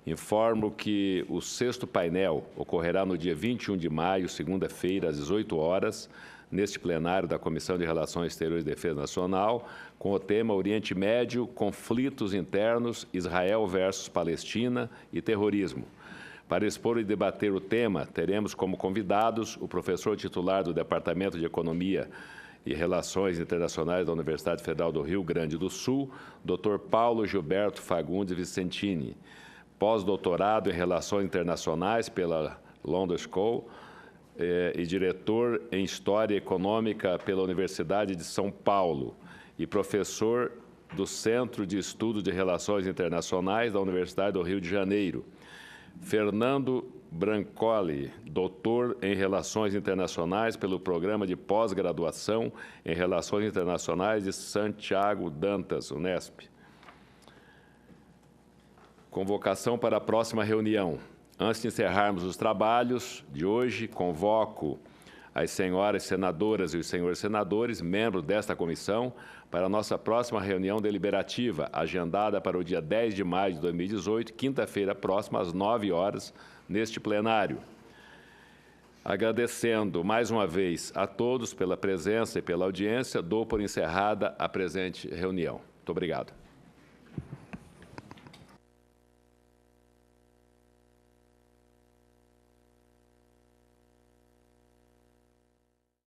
Speaker 5: Informo que o 6º painel ocorrerá no dia 21 de maio, segunda-feira, às 18 horas, neste plenário da Comissão de Relações Exteriores e Defesa Nacional, com o tema Oriente Médio, conflitos internos, Israel versus Palestina e terrorismo. Para expor e debater o tema, teremos como convidados o professor titular do Departamento de Economia e Relações Internacionais da Universidade Federal do Rio Grande do Sul, Dr. Paulo Gilberto Fagundes Vicentini, pós-doutorado em Relações Internacionais pela London School e diretor em História Econômica pela Universidade de São Paulo e professor do Centro de Estudos de Relações Internacionais da Universidade do Rio de Janeiro. Fernando Brancoli, doutor em Relações Internacionais pelo Programa de Pós-Graduação em Relações Internacionais de Santiago Dantas, Unesp. Convocação para a próxima reunião. Antes de encerrarmos os trabalhos de hoje, convoco as senhoras senadoras e os senhores senadores, membros desta comissão, para a nossa próxima reunião deliberativa, agendada para o dia 10 de maio de 2018, quinta-feira próxima, às 9 horas, neste plenário. Agradecendo mais uma vez a todos pela presença e pela audiência, dou por encerrada a presente reunião. Muito obrigado.